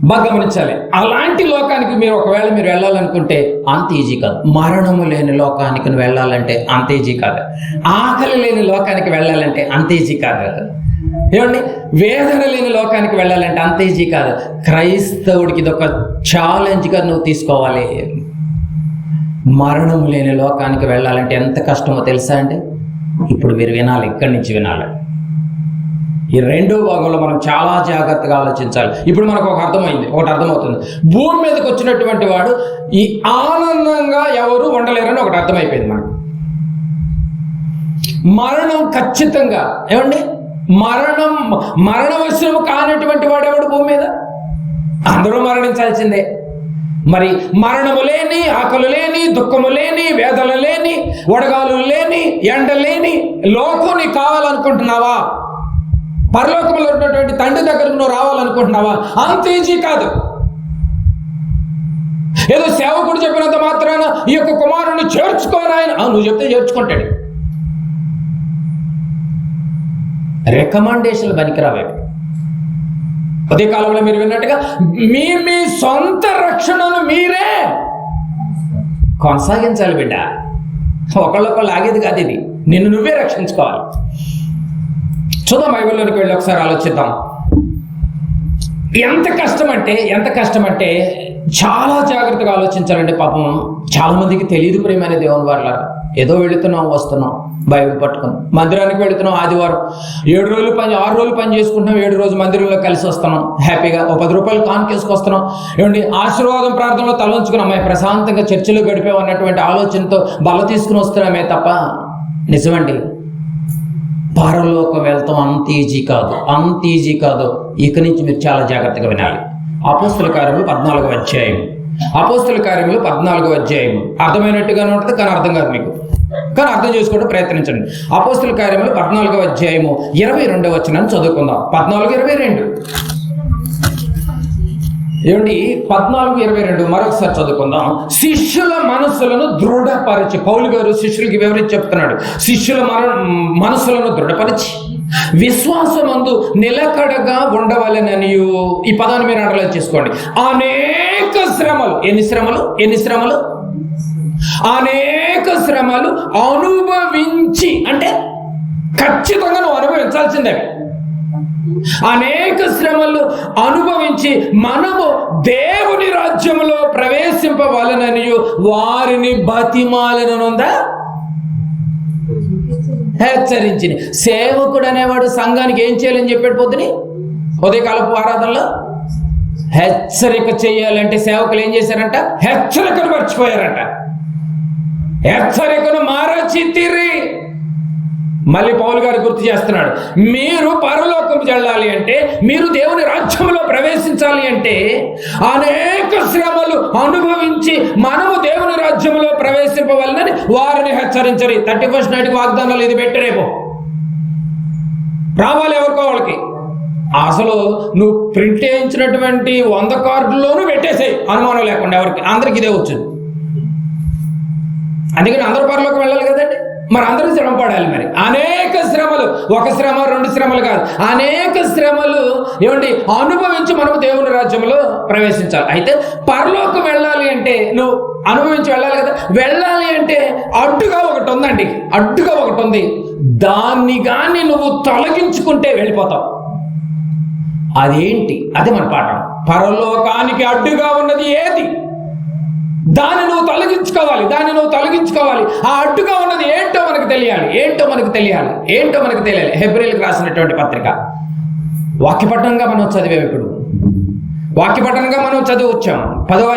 బాగా గమనించాలి. అలాంటి లోకానికి ఒకవేళ మీరు వెళ్ళాలనుకుంటే అంత ఈజీ కాదు. మరణము లేని లోకానికి నువ్వు వెళ్ళాలంటే అంత ఈజీ కాదు. ఆకలి లేని లోకానికి వెళ్ళాలంటే అంత ఈజీ కాదు. ఏమండి, వేదన లేని లోకానికి వెళ్ళాలంటే అంత ఈజీ కాదు. క్రైస్తవుడికి ఇది ఒక ఛాలెంజ్గా నువ్వు తీసుకోవాలి. మరణం లేని లోకానికి వెళ్ళాలంటే ఎంత కష్టమో తెలుసా అండి? ఇప్పుడు మీరు వినాలి, ఇక్కడి నుంచి వినాలి. ఈ రెండో భాగంలో మనం చాలా జాగ్రత్తగా ఆలోచించాలి. ఇప్పుడు మనకు ఒకటి అర్థమవుతుంది. భూమి మీదకి వచ్చినటువంటి వాడు ఈ ఆనందంగా ఎవరు ఉండలేరని ఒకటి అర్థమైపోయింది మనకు. మరణం ఖచ్చితంగా, ఏమండి, మరణవశము కానటువంటి వాడు ఎవడు భూమి మీద? అందరూ మరణించాల్సిందే. మరి మరణము లేని, ఆకలు లేని, దుఃఖము లేని, వేదన లేని, వడగాలు లేని, ఎండ లేని లోకం నీకు కావాలనుకుంటున్నావా? పరలోకంలో ఉన్నటువంటి తండ్రి దగ్గరకు నువ్వు రావాలనుకుంటున్నావా? అంత ఈజీ కాదు. ఏదో సేవకుడు చెప్పినంత మాత్రాన ఈ యొక్క కుమారుని చేర్చుకోని ఆయన నువ్వు చెప్తే చేర్చుకుంటాడు. రికమెండేషన్లు పనికిరావే. అదే కాలంలో మీరు విన్నట్టుగా మీ సొంత రక్షణను మీరే కొనసాగించాలి బిడ్డ. ఒకళ్ళొకళ్ళు ఆగేది కాదు ఇది. నిన్ను నువ్వే రక్షించుకోవాలి. చూద్దాం, బైబిల్లోనికి వెళ్ళి ఒకసారి ఆలోచిద్దాం. ఎంత కష్టం అంటే చాలా జాగ్రత్తగా ఆలోచించాలండి. పాపం చాలా మందికి తెలియదు ప్రియమైన దేవుని వాళ్ళ. ఏదో వెళుతున్నాం, వస్తున్నాం, బైబిల్ పట్టుకుని మందిరానికి వెళుతున్నాం. ఆదివారం 6 రోజులు పని చేసుకుంటున్నాం. 7 రోజు మందిరంలో కలిసి వస్తున్నాం. హ్యాపీగా 10 రూపాయలు కానుకేసుకొస్తున్నాం. ఏమండి, ఆశీర్వాదం ప్రార్థనలో తలంచుకుని అమ్మాయి ప్రశాంతంగా చర్చలో గడిపాం అన్నటువంటి ఆలోచనతో బల తీసుకుని వస్తున్నామే తప్ప, నిజమండి, పరలోకం వెళ్తాం అంత ఈజీ కాదు. ఇక నుంచి మీరు చాలా జాగ్రత్తగా వినాలి. అపోస్తుల కార్యములు 14వ అధ్యాయం. అర్థమైనట్టుగానే ఉంటుంది, కానీ అర్థం కాదు మీకు. కానీ అర్థం చేసుకోవడం ప్రయత్నించండి. అపోస్తుల కార్యములు 14వ అధ్యాయము 22వ వచనాన్ని చదువుకుందాం. 14:22. ఏమండి, 14:22 మరొకసారి చదువుకుందాం. శిష్యుల మనస్సులను దృఢపరిచి, పౌలు గారు శిష్యులకి వివరించి చెప్తున్నాడు. శిష్యుల మనస్సులను దృఢపరిచి విశ్వాసమందు నిలకడగా ఉండవలెననియు. ఈ పదాన్ని మీరు అండర్లైన్ చేసుకోండి. అనేక శ్రమలు, ఎన్ని శ్రమలు? అనేక శ్రమలు అనుభవించి, అంటే ఖచ్చితంగా నువ్వు అనుభవించాల్సిందే. అనేక శ్రమలు అనుభవించి మనము దేవుని రాజ్యంలో ప్రవేశింపవలెనని వారిని బతిమాలెననుందా? హెచ్చరించింది. సేవకుడు అనేవాడు సంఘానికి ఏం చేయాలని చెప్పాడు పొద్దుని ఉదయకాలపు ఆరాధనలో? హెచ్చరిక చేయాలంటే సేవకులు ఏం చేశారంట? హెచ్చరికను మర్చిపోయారంట. హెచ్చరికను మారచితిరి. మళ్ళీ పౌలు గారు గుర్తు చేస్తున్నాడు. మీరు పరలోకం వెళ్ళాలి అంటే, మీరు దేవుని రాజ్యంలో ప్రవేశించాలి అంటే అనేక శ్రమలు అనుభవించి మనము దేవుని రాజ్యంలో ప్రవేశింపవాలని వారిని హెచ్చరించరు. 31st నైట్కి వాగ్దానాలు ఇది పెట్టి రేపు రావాలి ఎవరికో వాళ్ళకి. అసలు నువ్వు ప్రింట్ చేయించినటువంటి 100 కార్డుల్లోనూ పెట్టేసాయి, అనుమానం లేకుండా. ఎవరికి? అందరికి ఇదే వచ్చింది. అందుకని అందరూ పరలోకం వెళ్ళాలి కదండి. మరి అందరూ శ్రమ పడాలి. మరి అనేక శ్రమలు, 1 శ్రమ 2 శ్రమలు కాదు, అనేక శ్రమలు ఏమండి అనుభవించి మనము దేవుని రాజ్యంలో ప్రవేశించాలి. అయితే పరలోకం వెళ్ళాలి అంటే నువ్వు అనుభవించి వెళ్ళాలి కదా. వెళ్ళాలి అంటే అడ్డుగా ఒకటి ఉంది. దాన్ని కానీ నువ్వు తొలగించుకుంటే వెళ్ళిపోతావు. అదేంటి? అదే మన పాఠం. పరలోకానికి అడ్డుగా ఉన్నది ఏది? దాన్ని నువ్వు తొలగించుకోవాలి. ఆ అడ్డుగా ఉన్నది ఏంటో మనకు తెలియాలి. హెబ్రీయులకు రాసినటువంటి పత్రిక వాక్యపట్టణంగా మనం చదివాం. ఇప్పుడు వాక్యపట్టణంగా మనం చదివచ్చాం. 10వ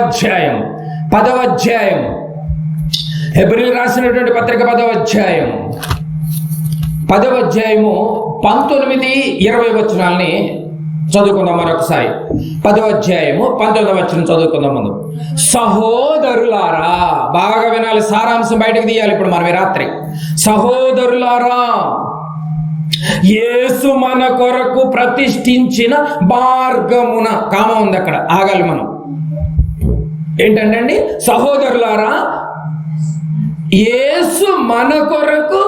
అధ్యాయం హెబ్రీయులకు రాసినటువంటి పత్రిక 10వ అధ్యాయము 19-20 వచనాల్ని చదువుకుందాం మరొకసారి. 10వ అధ్యాయము 19వ వచనం చదువుకుందాం. ముందు, సహోదరులారా, బాగా వినాలి, సారాంశం బయటకు తీయాలి ఇప్పుడు మనం రాత్రి. సహోదరులారా, యేసు మన కొరకు ప్రతిష్ఠించిన మార్గమున, కామ ఉంది అక్కడ, ఆగాలి మనం. ఏంటంటే అండి, సహోదరులారా, యేసు మన కొరకు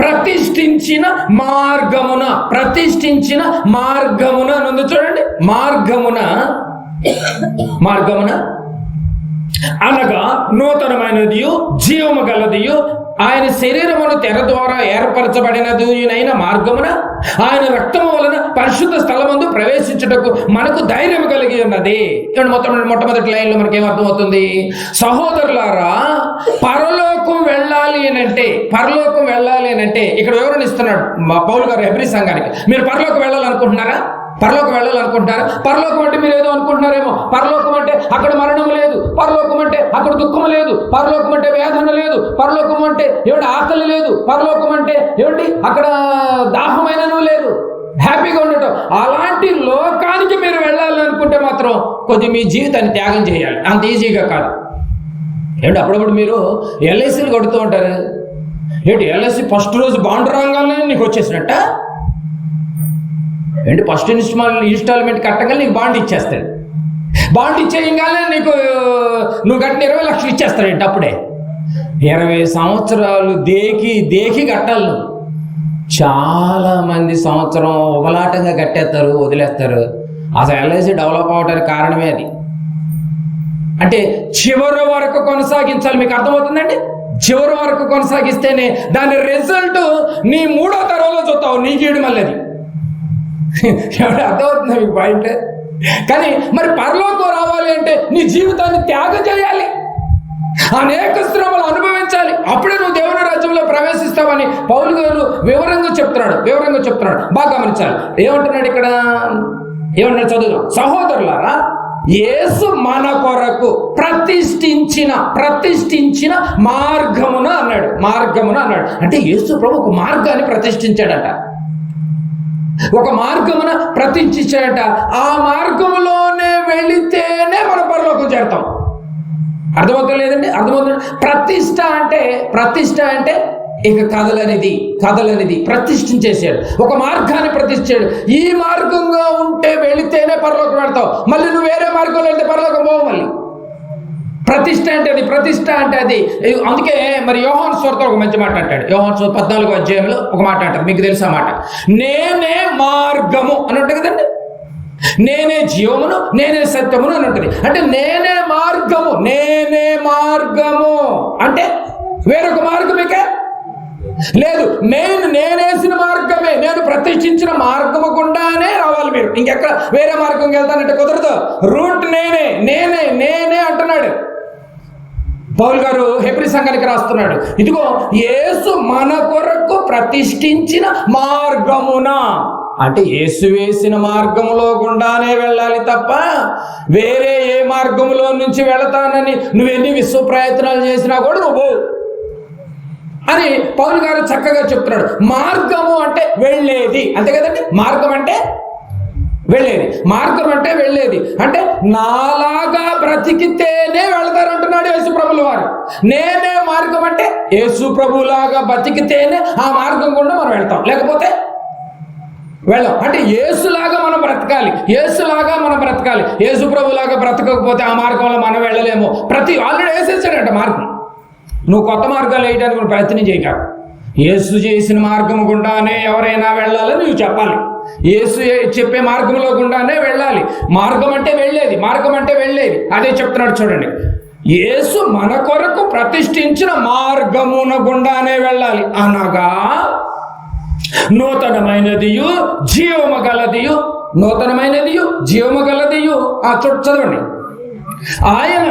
ప్రతిష్ఠించిన మార్గమున నుండి చూడండి. మార్గమున అనగా నూతనమైనదియు జీవము గలదియు ఆయన శరీరమును తెర ద్వారా ఏర్పరచబడినదినైన మార్గమున ఆయన రక్తము వలన పరిశుద్ధ స్థలమందు ప్రవేశించుటకు మనకు ధైర్యం కలిగి ఉన్నది. మొట్టమొదటి లైన్లో మనకి ఏమర్థమవుతుంది? సహోదరులారా, పరలోకం వెళ్ళాలి అని అంటే ఇక్కడ వివరణ ఇస్తున్నాడు మా పౌలు గారు హెబ్రీ సంఘానికి. మీరు పరలోకం వెళ్ళాలనుకుంటున్నారా? పరలోకం అంటే మీరు ఏదో అనుకుంటున్నారేమో. పరలోకం అంటే అక్కడ మరణం లేదు, పరలోకం అంటే అక్కడ దుఃఖం లేదు, పరలోకం అంటే వేదన లేదు, పరలోకం అంటే ఏమిటి ఆకలి లేదు, పరలోకం అంటే ఏమిటి అక్కడ దాహమైనను లేదు, హ్యాపీగా ఉండటం. అలాంటి లోకానికి మీరు వెళ్ళాలి అనుకుంటే మాత్రం కొద్దిగా మీ జీవితాన్ని త్యాగం చేయాలి. అంత ఈజీగా కాదు. ఏమిటి అప్పుడప్పుడు మీరు ఎల్ఐసీలు కొడుతూ ఉంటారు. ఏంటి ఎల్ఐసి ఫస్ట్ రోజు బాండ్ రాగానే నీకు వచ్చేసినట్ట? ఏంటి ఫస్ట్ ఇన్స్టాల్మెంట్ కట్టగానే నీకు బాండ్ ఇచ్చేస్తాడు. బాండ్ ఇచ్చేయగానే నువ్వు కట్టిన 20 లక్షలు ఇచ్చేస్తాడు. ఏంటి అప్పుడే 20 సంవత్సరాలు దేకి కట్టాలి నువ్వు. చాలా మంది సంవత్సరం ఉబలాటంగా కట్టేస్తారు, వదిలేస్తారు. అసలు ఎల్ఐసి డెవలప్ అవడానికి కారణమే అది. అంటే చివరి వరకు కొనసాగించాలి. మీకు అర్థమవుతుందండి? చివరి వరకు కొనసాగిస్తేనే దాని రిజల్ట్ నీ 3వ తరంలో చూస్తావు. నీకేడు మళ్ళీ అది అర్థమవుతుంది మీకు పాయింట్? కానీ మరి పరలోకం రావాలి అంటే నీ జీవితాన్ని త్యాగం చేయాలి, అనేక శ్రమలు అనుభవించాలి. అప్పుడే నువ్వు దేవుని రాజ్యంలో ప్రవేశిస్తావని పౌలు గారు వివరంగా చెప్తున్నాడు. బాగా గమనించాలి. ఏమంటున్నాడు ఇక్కడ? ఏమన్నాడు? చదువుదాం. సహోదరులారా, యేసు మన కొరకు ప్రతిష్ఠించిన మార్గమున అన్నాడు. అంటే యేసు ప్రభు ఒక మార్గాన్ని ప్రతిష్ఠించాడట. ఆ మార్గంలోనే వెళితేనే మనం పరలోకం చేరుతాం. అర్థమవుతుంది లేదండి? అర్థమవుతుంది. ప్రతిష్ఠ అంటే ఇక కదలనిది ప్రతిష్ఠించేసాడు. ఒక మార్గాన్ని ప్రతిష్ఠించాడు. ఈ మార్గంగా ఉంటే వెళితేనే పరలోకం పెడతావు. మళ్ళీ నువ్వు వేరే మార్గంలో వెళ్తే పరలోకం పోవు. మళ్ళీ ప్రతిష్ఠ అంటే అది. అందుకే మరి యోహాను సువార్తలో ఒక మంచి మాట అంటాడు. యోహాను సువార్త 14వ అధ్యాయంలో ఒక మాట అంటారు. మీకు తెలుసా మాట? నేనే మార్గము అని ఉంటుంది కదండి. నేనే జీవమును, నేనే సత్యమును అని ఉంటుంది. అంటే నేనే మార్గము అంటే వేరొక మార్గం ఇక లేదు. నేనేసిన మార్గమే, నేను ప్రతిష్ఠించిన మార్గము గుండానే రావాలి. మీరు ఇంకెక్కడ వేరే మార్గంకి వెళ్తానంటే కుదరదు. రూట్ నేనే అంటున్నాడు పౌలు గారు హెబ్రీ సంఘానికి రాస్తున్నాడు. ఇదిగో యేసు మన కొరకు ప్రతిష్ఠించిన మార్గమున అంటే యేసు వేసిన మార్గములో గుండానే వెళ్ళాలి తప్ప వేరే ఏ మార్గములో నుంచి వెళతానని నువ్వెన్ని విశ్వ ప్రయత్నాలు చేసినా కూడా నువ్వు అని పౌలు గారు చక్కగా చెప్తున్నాడు. మార్గము అంటే వెళ్ళేది, అంతే కదండి. మార్గం అంటే వెళ్ళేది అంటే నాలాగా బ్రతికితేనే వెళతారంటున్నాడు యేసు ప్రభుల వారు. నేనే మార్గం అంటే యేసు ప్రభులాగా బ్రతికితేనే ఆ మార్గం గుండా మనం వెళ్తాం, లేకపోతే వెళ్ళాం. అంటే యేసులాగా మనం బ్రతకాలి. యేసు ప్రభులాగా బ్రతకకపోతే ఆ మార్గంలో మనం వెళ్ళలేము. ఆల్రెడీ వేసేసాడంట మార్గం. నువ్వు కొత్త మార్గాలు వేయడానికి నువ్వు ప్రయత్నం చేయక, యేసు చేసిన మార్గం గుండానే ఎవరైనా వెళ్ళాలని నువ్వు చెప్పాలి. యేసు చెప్పే మార్గంలో గుండానే వెళ్ళాలి. మార్గం అంటే వెళ్ళేది. అదే చెప్తున్నాడు చూడండి. యేసు మన కొరకు ప్రతిష్ఠించిన మార్గమున గుండానే వెళ్ళాలి. అనగా నూతనమైనదియు జీవము గలదియు చదవండి. ఆయన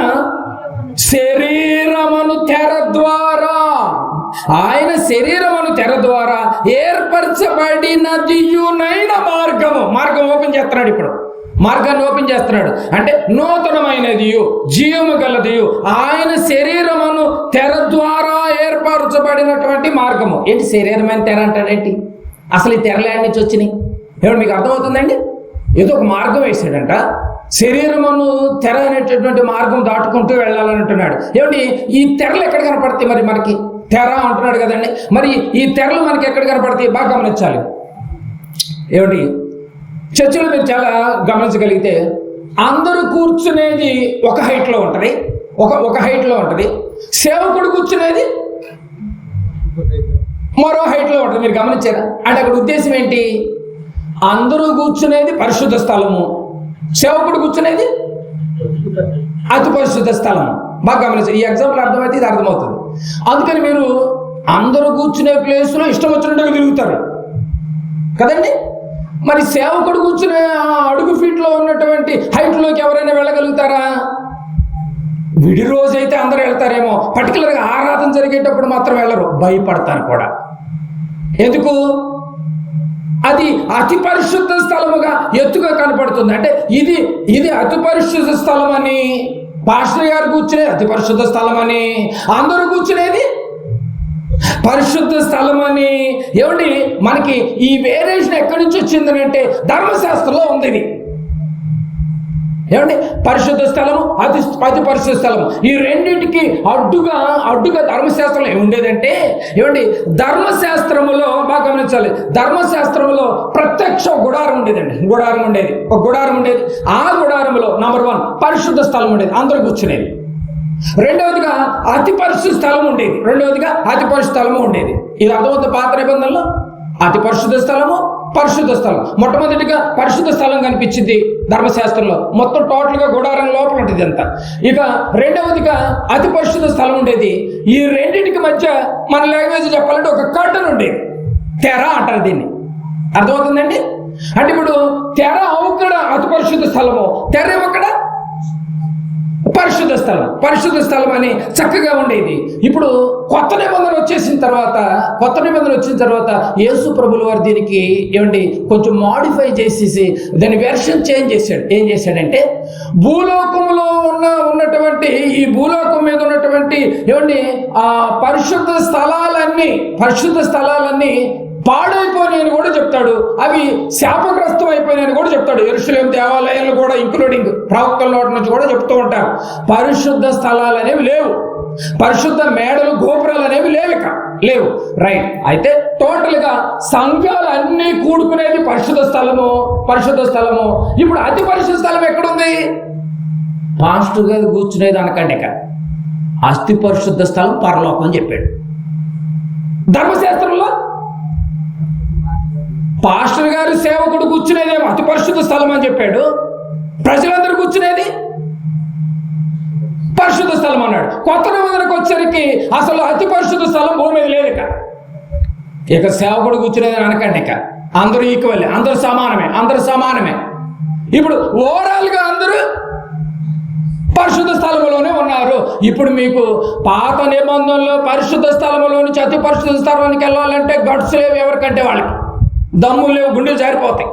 శరీరమును తెర ద్వారా ఏర్పరచబడినదియునైన మార్గం ఓపెన్ చేస్తున్నాడు. ఇప్పుడు మార్గాన్ని ఓపెన్ చేస్తున్నాడు. అంటే నూతనమైనదియు జీవము గలదియు ఆయన శరీరమును తెర ద్వారా ఏర్పరచబడినటువంటి మార్గము. ఏంటి శరీరమైన తెర అంటాడేంటి? అసలు ఈ తెరలు నుంచి వచ్చినాయి ఏమిటి మీకు అర్థమవుతుందండి? ఏదో ఒక మార్గం వేసాడంట. శరీరమును తెర అనేటటువంటి మార్గం దాటుకుంటూ వెళ్ళాలని అంటున్నాడు. ఏమిటి ఈ తెరలు ఎక్కడ కనపడతాయి? మరి మనకి తెర అంటున్నాడు కదండి. మరి ఈ తెరలు మనకి ఎక్కడ కనపడతాయి? బాగా గమనించాలి. ఏమిటి చర్చిలో మీరు చాలా గమనించగలిగితే అందరూ కూర్చునేది ఒక హైట్లో ఉంటుంది, ఒక హైట్లో ఉంటుంది. సేవకుడు కూర్చునేది మరో హైట్లో ఉంటుంది. మీరు గమనించారా? అంటే అక్కడ ఉద్దేశం ఏంటి? అందరూ కూర్చునేది పరిశుద్ధ స్థలము, సేవకుడు కూర్చునేది అతి పరిశుద్ధ స్థలం. బాగా గమనించారు. ఈ ఎగ్జాంపుల్ అర్థమైతే ఇది అర్థమవుతుంది. అందుకని మీరు అందరూ కూర్చునే ప్లేస్లో ఇష్టం వచ్చినట్టుగా తిరుగుతారు కదండి. మరి సేవకుడు కూర్చునే అడుగు ఫీట్లో ఉన్నటువంటి హైట్లోకి ఎవరైనా వెళ్ళగలుగుతారా? విడి రోజు అయితే అందరూ వెళ్తారేమో, పర్టికులర్గా ఆరాధన జరిగేటప్పుడు మాత్రం వెళ్ళరు, భయపడతారు కూడా. ఎందుకు? అది అతి పరిశుద్ధ స్థలముగా ఎత్తుగా కనపడుతుంది. అంటే ఇది అతి పరిశుద్ధ స్థలం అని పాస్టర్ గారు కూర్చునేది అతి పరిశుద్ధ స్థలం అని, అందరూ కూర్చునేది పరిశుద్ధ స్థలం అని. ఏమండి, మనకి ఈ వేరియేషన్ ఎక్కడి నుంచి వచ్చిందని అంటే ధర్మశాస్త్రంలో ఉంది ఇది. ఏమండి, పరిశుద్ధ స్థలము, అతి పరిశుద్ధ స్థలము, ఈ రెండింటికి అడ్డుగా ధర్మశాస్త్రంలో ఏముండేదంటే, ఏమండి, ధర్మశాస్త్రములో బాగా గమనించాలి, ధర్మశాస్త్రములో ప్రత్యక్ష గుడారం ఉండేదండి. ఒక గుడారం ఉండేది. ఆ గుడారంలో నంబర్ 1 పరిశుద్ధ స్థలం ఉండేది, అందరూ కూర్చునేది. రెండవదిగా అతి పరిశుద్ధ స్థలం ఉండేది. ఇది అర్థమవుతుంది. పాత నిబంధనలో అతి పరిశుద్ధ స్థలము, పరిశుద్ధ స్థలం. మొట్టమొదటిగా పరిశుద్ధ స్థలం కనిపించింది ధర్మశాస్త్రంలో, మొత్తం టోటల్గా గుడారం లోపల ఉంటుంది అంతా. ఇక రెండవదిగా అతి పరిశుద్ధ స్థలం ఉండేది. ఈ రెండింటికి మధ్య మన లాంగ్వేజ్ చెప్పాలంటే ఒక కర్టన్ ఉండేది, తెర అంటారు దీన్ని. అర్థమవుతుందండి? అంటే ఇప్పుడు తెర అక్కడ అతి పరిశుద్ధ స్థలము, తెర అక్కడ పరిశుద్ధ స్థలం అని చక్కగా ఉండేది. ఇప్పుడు కొత్త నిబంధన వచ్చిన తర్వాత యేసు ప్రభుల వారు దీనికి ఏమండి కొంచెం మాడిఫై చేసేసి దాని వెర్షన్ చేంజ్ చేశాడు. ఏం చేశాడంటే, భూలోకంలో ఉన్నటువంటి ఈ భూలోకం మీద ఉన్నటువంటి ఏమండి ఆ పరిశుద్ధ స్థలాలన్నీ పాడైపోయినాయని కూడా చెప్తాడు. అవి శాపగ్రస్తం అయిపోయినాయని కూడా చెప్తాడు. యెరూషలేము దేవాలయాలు కూడా ఇంక్లూడింగ్ ప్రవక్తల నోటి నుంచి కూడా చెప్తూ ఉంటారు. పరిశుద్ధ స్థలాలు అనేవి లేవు, పరిశుద్ధ మేడలు గోపురాలు అనేవి లేవు. రైట్. అయితే టోటల్ గా సంఘాలన్నీ కూడుకునేది పరిశుద్ధ స్థలము. ఇప్పుడు అతి పరిశుద్ధ స్థలం ఎక్కడుంది? పాస్టర్ గారు కూర్చునేది అనకండి. అతి పరిశుద్ధ స్థలం పరలోకం అని చెప్పాడు. ధర్మశాస్త్రంలో పాస్టర్ గారు సేవకుడు కూర్చునేదేమో అతి పరిశుద్ధ స్థలం అని చెప్పాడు, ప్రజలందరూ కూర్చునేది పరిశుద్ధ స్థలం అన్నాడు. కొత్త నిబంధనకు వచ్చరికి అసలు అతి పరిశుద్ధ స్థలం భూమి మీద లేదు. ఇక సేవకుడు కూర్చునేది అనకండి. అందరూ ఈక్వల్, అందరూ సమానమే. ఇప్పుడు ఓవరాల్ గా అందరూ పరిశుద్ధ స్థలంలోనే ఉన్నారు. ఇప్పుడు మీకు పాత నిబంధనలో పరిశుద్ధ స్థలంలో నుంచి అతి పరిశుద్ధ స్థలానికి వెళ్ళాలంటే గట్స్ లేవు ఎవరికంటే వాళ్ళకి, దమ్ములు లేవు, గుండెలు జారిపోతాయి.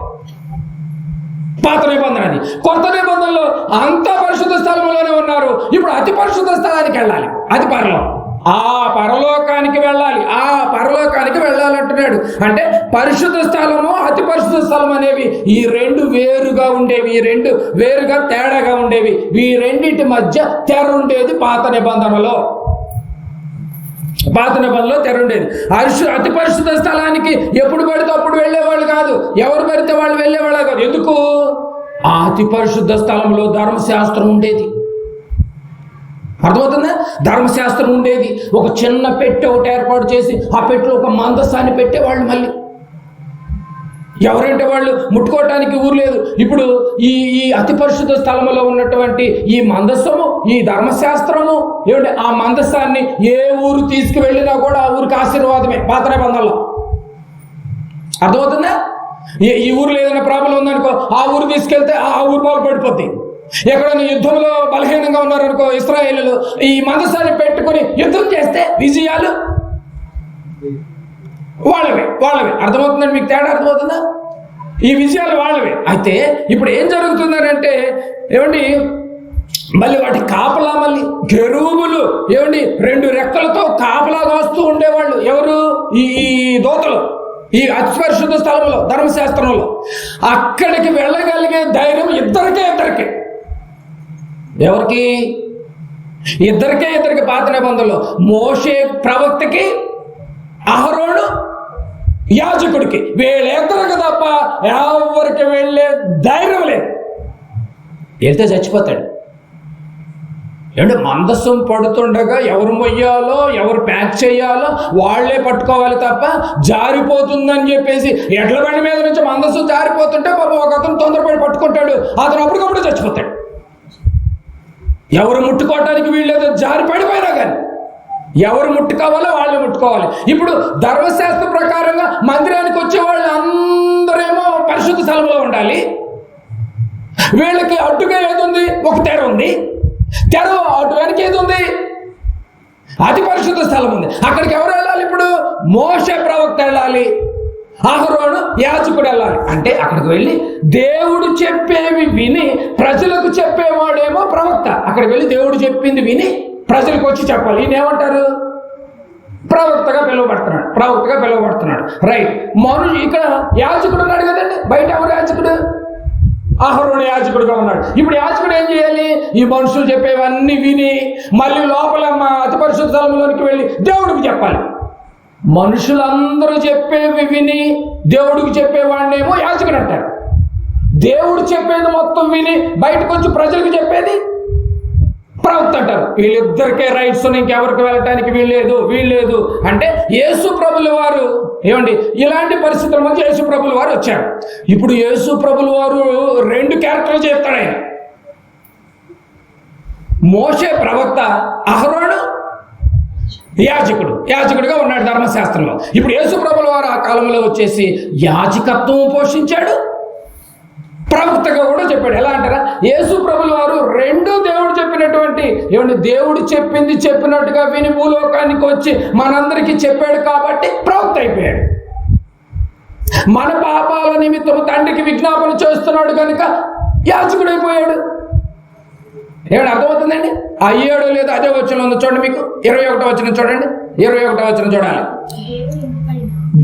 పాత నిబంధన అది. కొత్త నిబంధనలో అంత పరిశుద్ధ స్థలంలోనే ఉన్నారు. ఇప్పుడు అతి పరిశుద్ధ స్థలానికి వెళ్ళాలి, అది పరలోకం. ఆ పరలోకానికి వెళ్ళాలంటున్నాడు. అంటే పరిశుద్ధ స్థలము, అతి పరిశుద్ధ స్థలం అనేవి ఈ రెండు వేరుగా ఉండేవి, ఈ రెండు వేరుగా తేడాగా ఉండేవి. ఈ రెండింటి మధ్య తెర ఉండేది పాత నిబంధనలో తెర ఉండేది. అతి పరిశుద్ధ స్థలానికి ఎప్పుడు పడితే అప్పుడు వెళ్ళేవాళ్ళు కాదు, ఎవరు పడితే వాళ్ళు వెళ్ళేవాళ్ళు కాదు. ఎందుకు? ఆ అతి పరిశుద్ధ స్థలంలో ధర్మశాస్త్రం ఉండేది. అర్థమవుతుందా? ధర్మశాస్త్రం ఉండేది. ఒక చిన్న పెట్టె ఒకటి ఏర్పాటు చేసి ఆ పెట్టెలో ఒక మందసాన్ని పెట్టేవాళ్ళు. మళ్ళీ ఎవరంటే వాళ్ళు ముట్టుకోవటానికి ఊరు లేదు. ఇప్పుడు ఈ అతి పరిశుద్ధ స్థలంలో ఉన్నటువంటి ఈ మందస్సము, ఈ ధర్మశాస్త్రము ఏమంటే ఆ మందస్సాన్ని ఏ ఊరు తీసుకువెళ్ళినా కూడా ఆ ఊరికి ఆశీర్వాదమే పాత నిబంధనలో. అర్థమవుతుందా? ఈ ఊరిలో ఏదైనా ప్రాబ్లం ఉందనుకో, ఆ ఊరు తీసుకెళ్తే ఆ ఊరు బాగు పడిపోద్ది. ఎక్కడైనా యుద్ధంలో బలహీనంగా ఉన్నారనుకో ఇశ్రాయేలీయులు, ఈ మందసాన్ని పెట్టుకుని యుద్ధం చేస్తే విజయాలు వాళ్ళవే. అర్థమవుతుందండి మీకు? తేడా అర్థమవుతుందా? ఈ విజయాలు వాళ్ళవే. అయితే ఇప్పుడు ఏం జరుగుతుందనంటే ఏమండి, మళ్ళీ వాటి కాపలా, మళ్ళీ కెరూబులు ఏమండి 2 రెక్కలతో కాపలా కాస్తూ ఉండేవాళ్ళు. ఎవరు? ఈ దూతలు. ఈ అతి పరిశుద్ధ స్థలంలో ధర్మశాస్త్రంలో అక్కడికి వెళ్ళగలిగే ధైర్యం ఇద్దరికే. ఎవరికి? ఇద్దరికే. పాత నిబంధనలో మోషే ప్రవక్తకి, అహరోను యాజకుడికి, వీళ్ళిద్దరికి తప్ప ఎవరికి వెళ్ళే ధైర్యం లేదు. వెళ్తే చచ్చిపోతాడు. ఏమంటే మందస్సం పడుతుండగా ఎవరు మొయ్యాలో, ఎవరు ప్యాక్ చేయాలో వాళ్లే పట్టుకోవాలి తప్ప జారిపోతుందని చెప్పేసి ఎడ్ల బండి మీద నుంచి మందస్సం జారిపోతుంటే పాపం ఒక అతను తొందరపడి పట్టుకుంటాడు. అతను అప్పటికప్పుడు చచ్చిపోతాడు. ఎవరు ముట్టుకోవటానికి వీళ్ళేదో జారి పడిపోయినా కానీ ఎవరు ముట్టుకోవాలో వాళ్ళు ముట్టుకోవాలి. ఇప్పుడు ధర్మశాస్త్ర ప్రకారంగా మందిరానికి వచ్చే వాళ్ళు అందరేమో పరిశుద్ధ స్థలంలో ఉండాలి. వీళ్ళకి అడ్డుగా ఏది ఉంది? ఒక తెర ఉంది. తెర అటు వెనక ఏది ఉంది? అతి పరిశుద్ధ స్థలం ఉంది. అక్కడికి ఎవరు వెళ్ళాలి? ఇప్పుడు మోషే ప్రవక్త వెళ్ళాలి, అహరోను యాజకుడు వెళ్ళాలి. అంటే అక్కడికి వెళ్ళి దేవుడు చెప్పేవి విని ప్రజలకు చెప్పేవాడేమో ప్రవక్త. అక్కడికి వెళ్ళి దేవుడు చెప్పింది విని ప్రజలకు వచ్చి చెప్పాలి. ఈయన ఏమంటారు? ప్రవక్తగా పిలువబడుతున్నాడు. రైట్. ఇక్కడ యాజకుడు ఉన్నాడు కదండి. బయట ఎవరు యాజకుడు? అహరోను యాజకుడుగా ఉన్నాడు. ఇప్పుడు యాజకుడు ఏం చేయాలి? ఈ మనుషులు చెప్పేవన్నీ విని మళ్ళీ లోపల అతి పరిశుద్ధ స్థలంలోనికి వెళ్ళి దేవుడికి చెప్పాలి. మనుషులందరూ చెప్పేవి విని దేవుడికి చెప్పేవాడినేమో యాజకుడు అంటారు. దేవుడు చెప్పేది మొత్తం విని బయటకు వచ్చి ప్రజలకు చెప్పేది ప్రవక్త అంటారు. వీళ్ళిద్దరికే రైట్స్ ఉన్నాయి, ఇంకెవరికి వెళ్ళటానికి వీల్లేదు అంటే యేసు ప్రభుల వారు ఏమండి ఇలాంటి పరిస్థితుల మధ్య యేసు ప్రభుల వారు వచ్చారు. ఇప్పుడు యేసు ప్రభుల వారు 2 క్యారెక్టర్లు చెప్తాడు ఆయన. మోషే ప్రవక్త, అహరోను యాజకుడుగా ఉన్నాడు ధర్మశాస్త్రంలో. ఇప్పుడు యేసు ప్రభుల వారు ఆ కాలంలో వచ్చేసి యాజకత్వం పోషించాడు, ప్రవక్తగా కూడా చెప్పాడు. ఎలా అంటారా? యేసు ప్రభుల వారు 2 దేవుడు చెప్పినటువంటి దేవుడు చెప్పింది చెప్పినట్టుగా విని భూలోకానికి వచ్చి మనందరికీ చెప్పాడు కాబట్టి ప్రవక్త అయిపోయాడు. మన పాపాల నిమిత్తం తండ్రికి విజ్ఞాపన చేస్తున్నాడు కనుక యాజకుడు అయిపోయాడు. ఏమైనా అర్థమవుతుందండి? అయ్యాడో లేదో అదే వచనం ఉంది చూడండి. మీకు 21వ వచనం చూడండి. 21వ వచనం చూడాలి.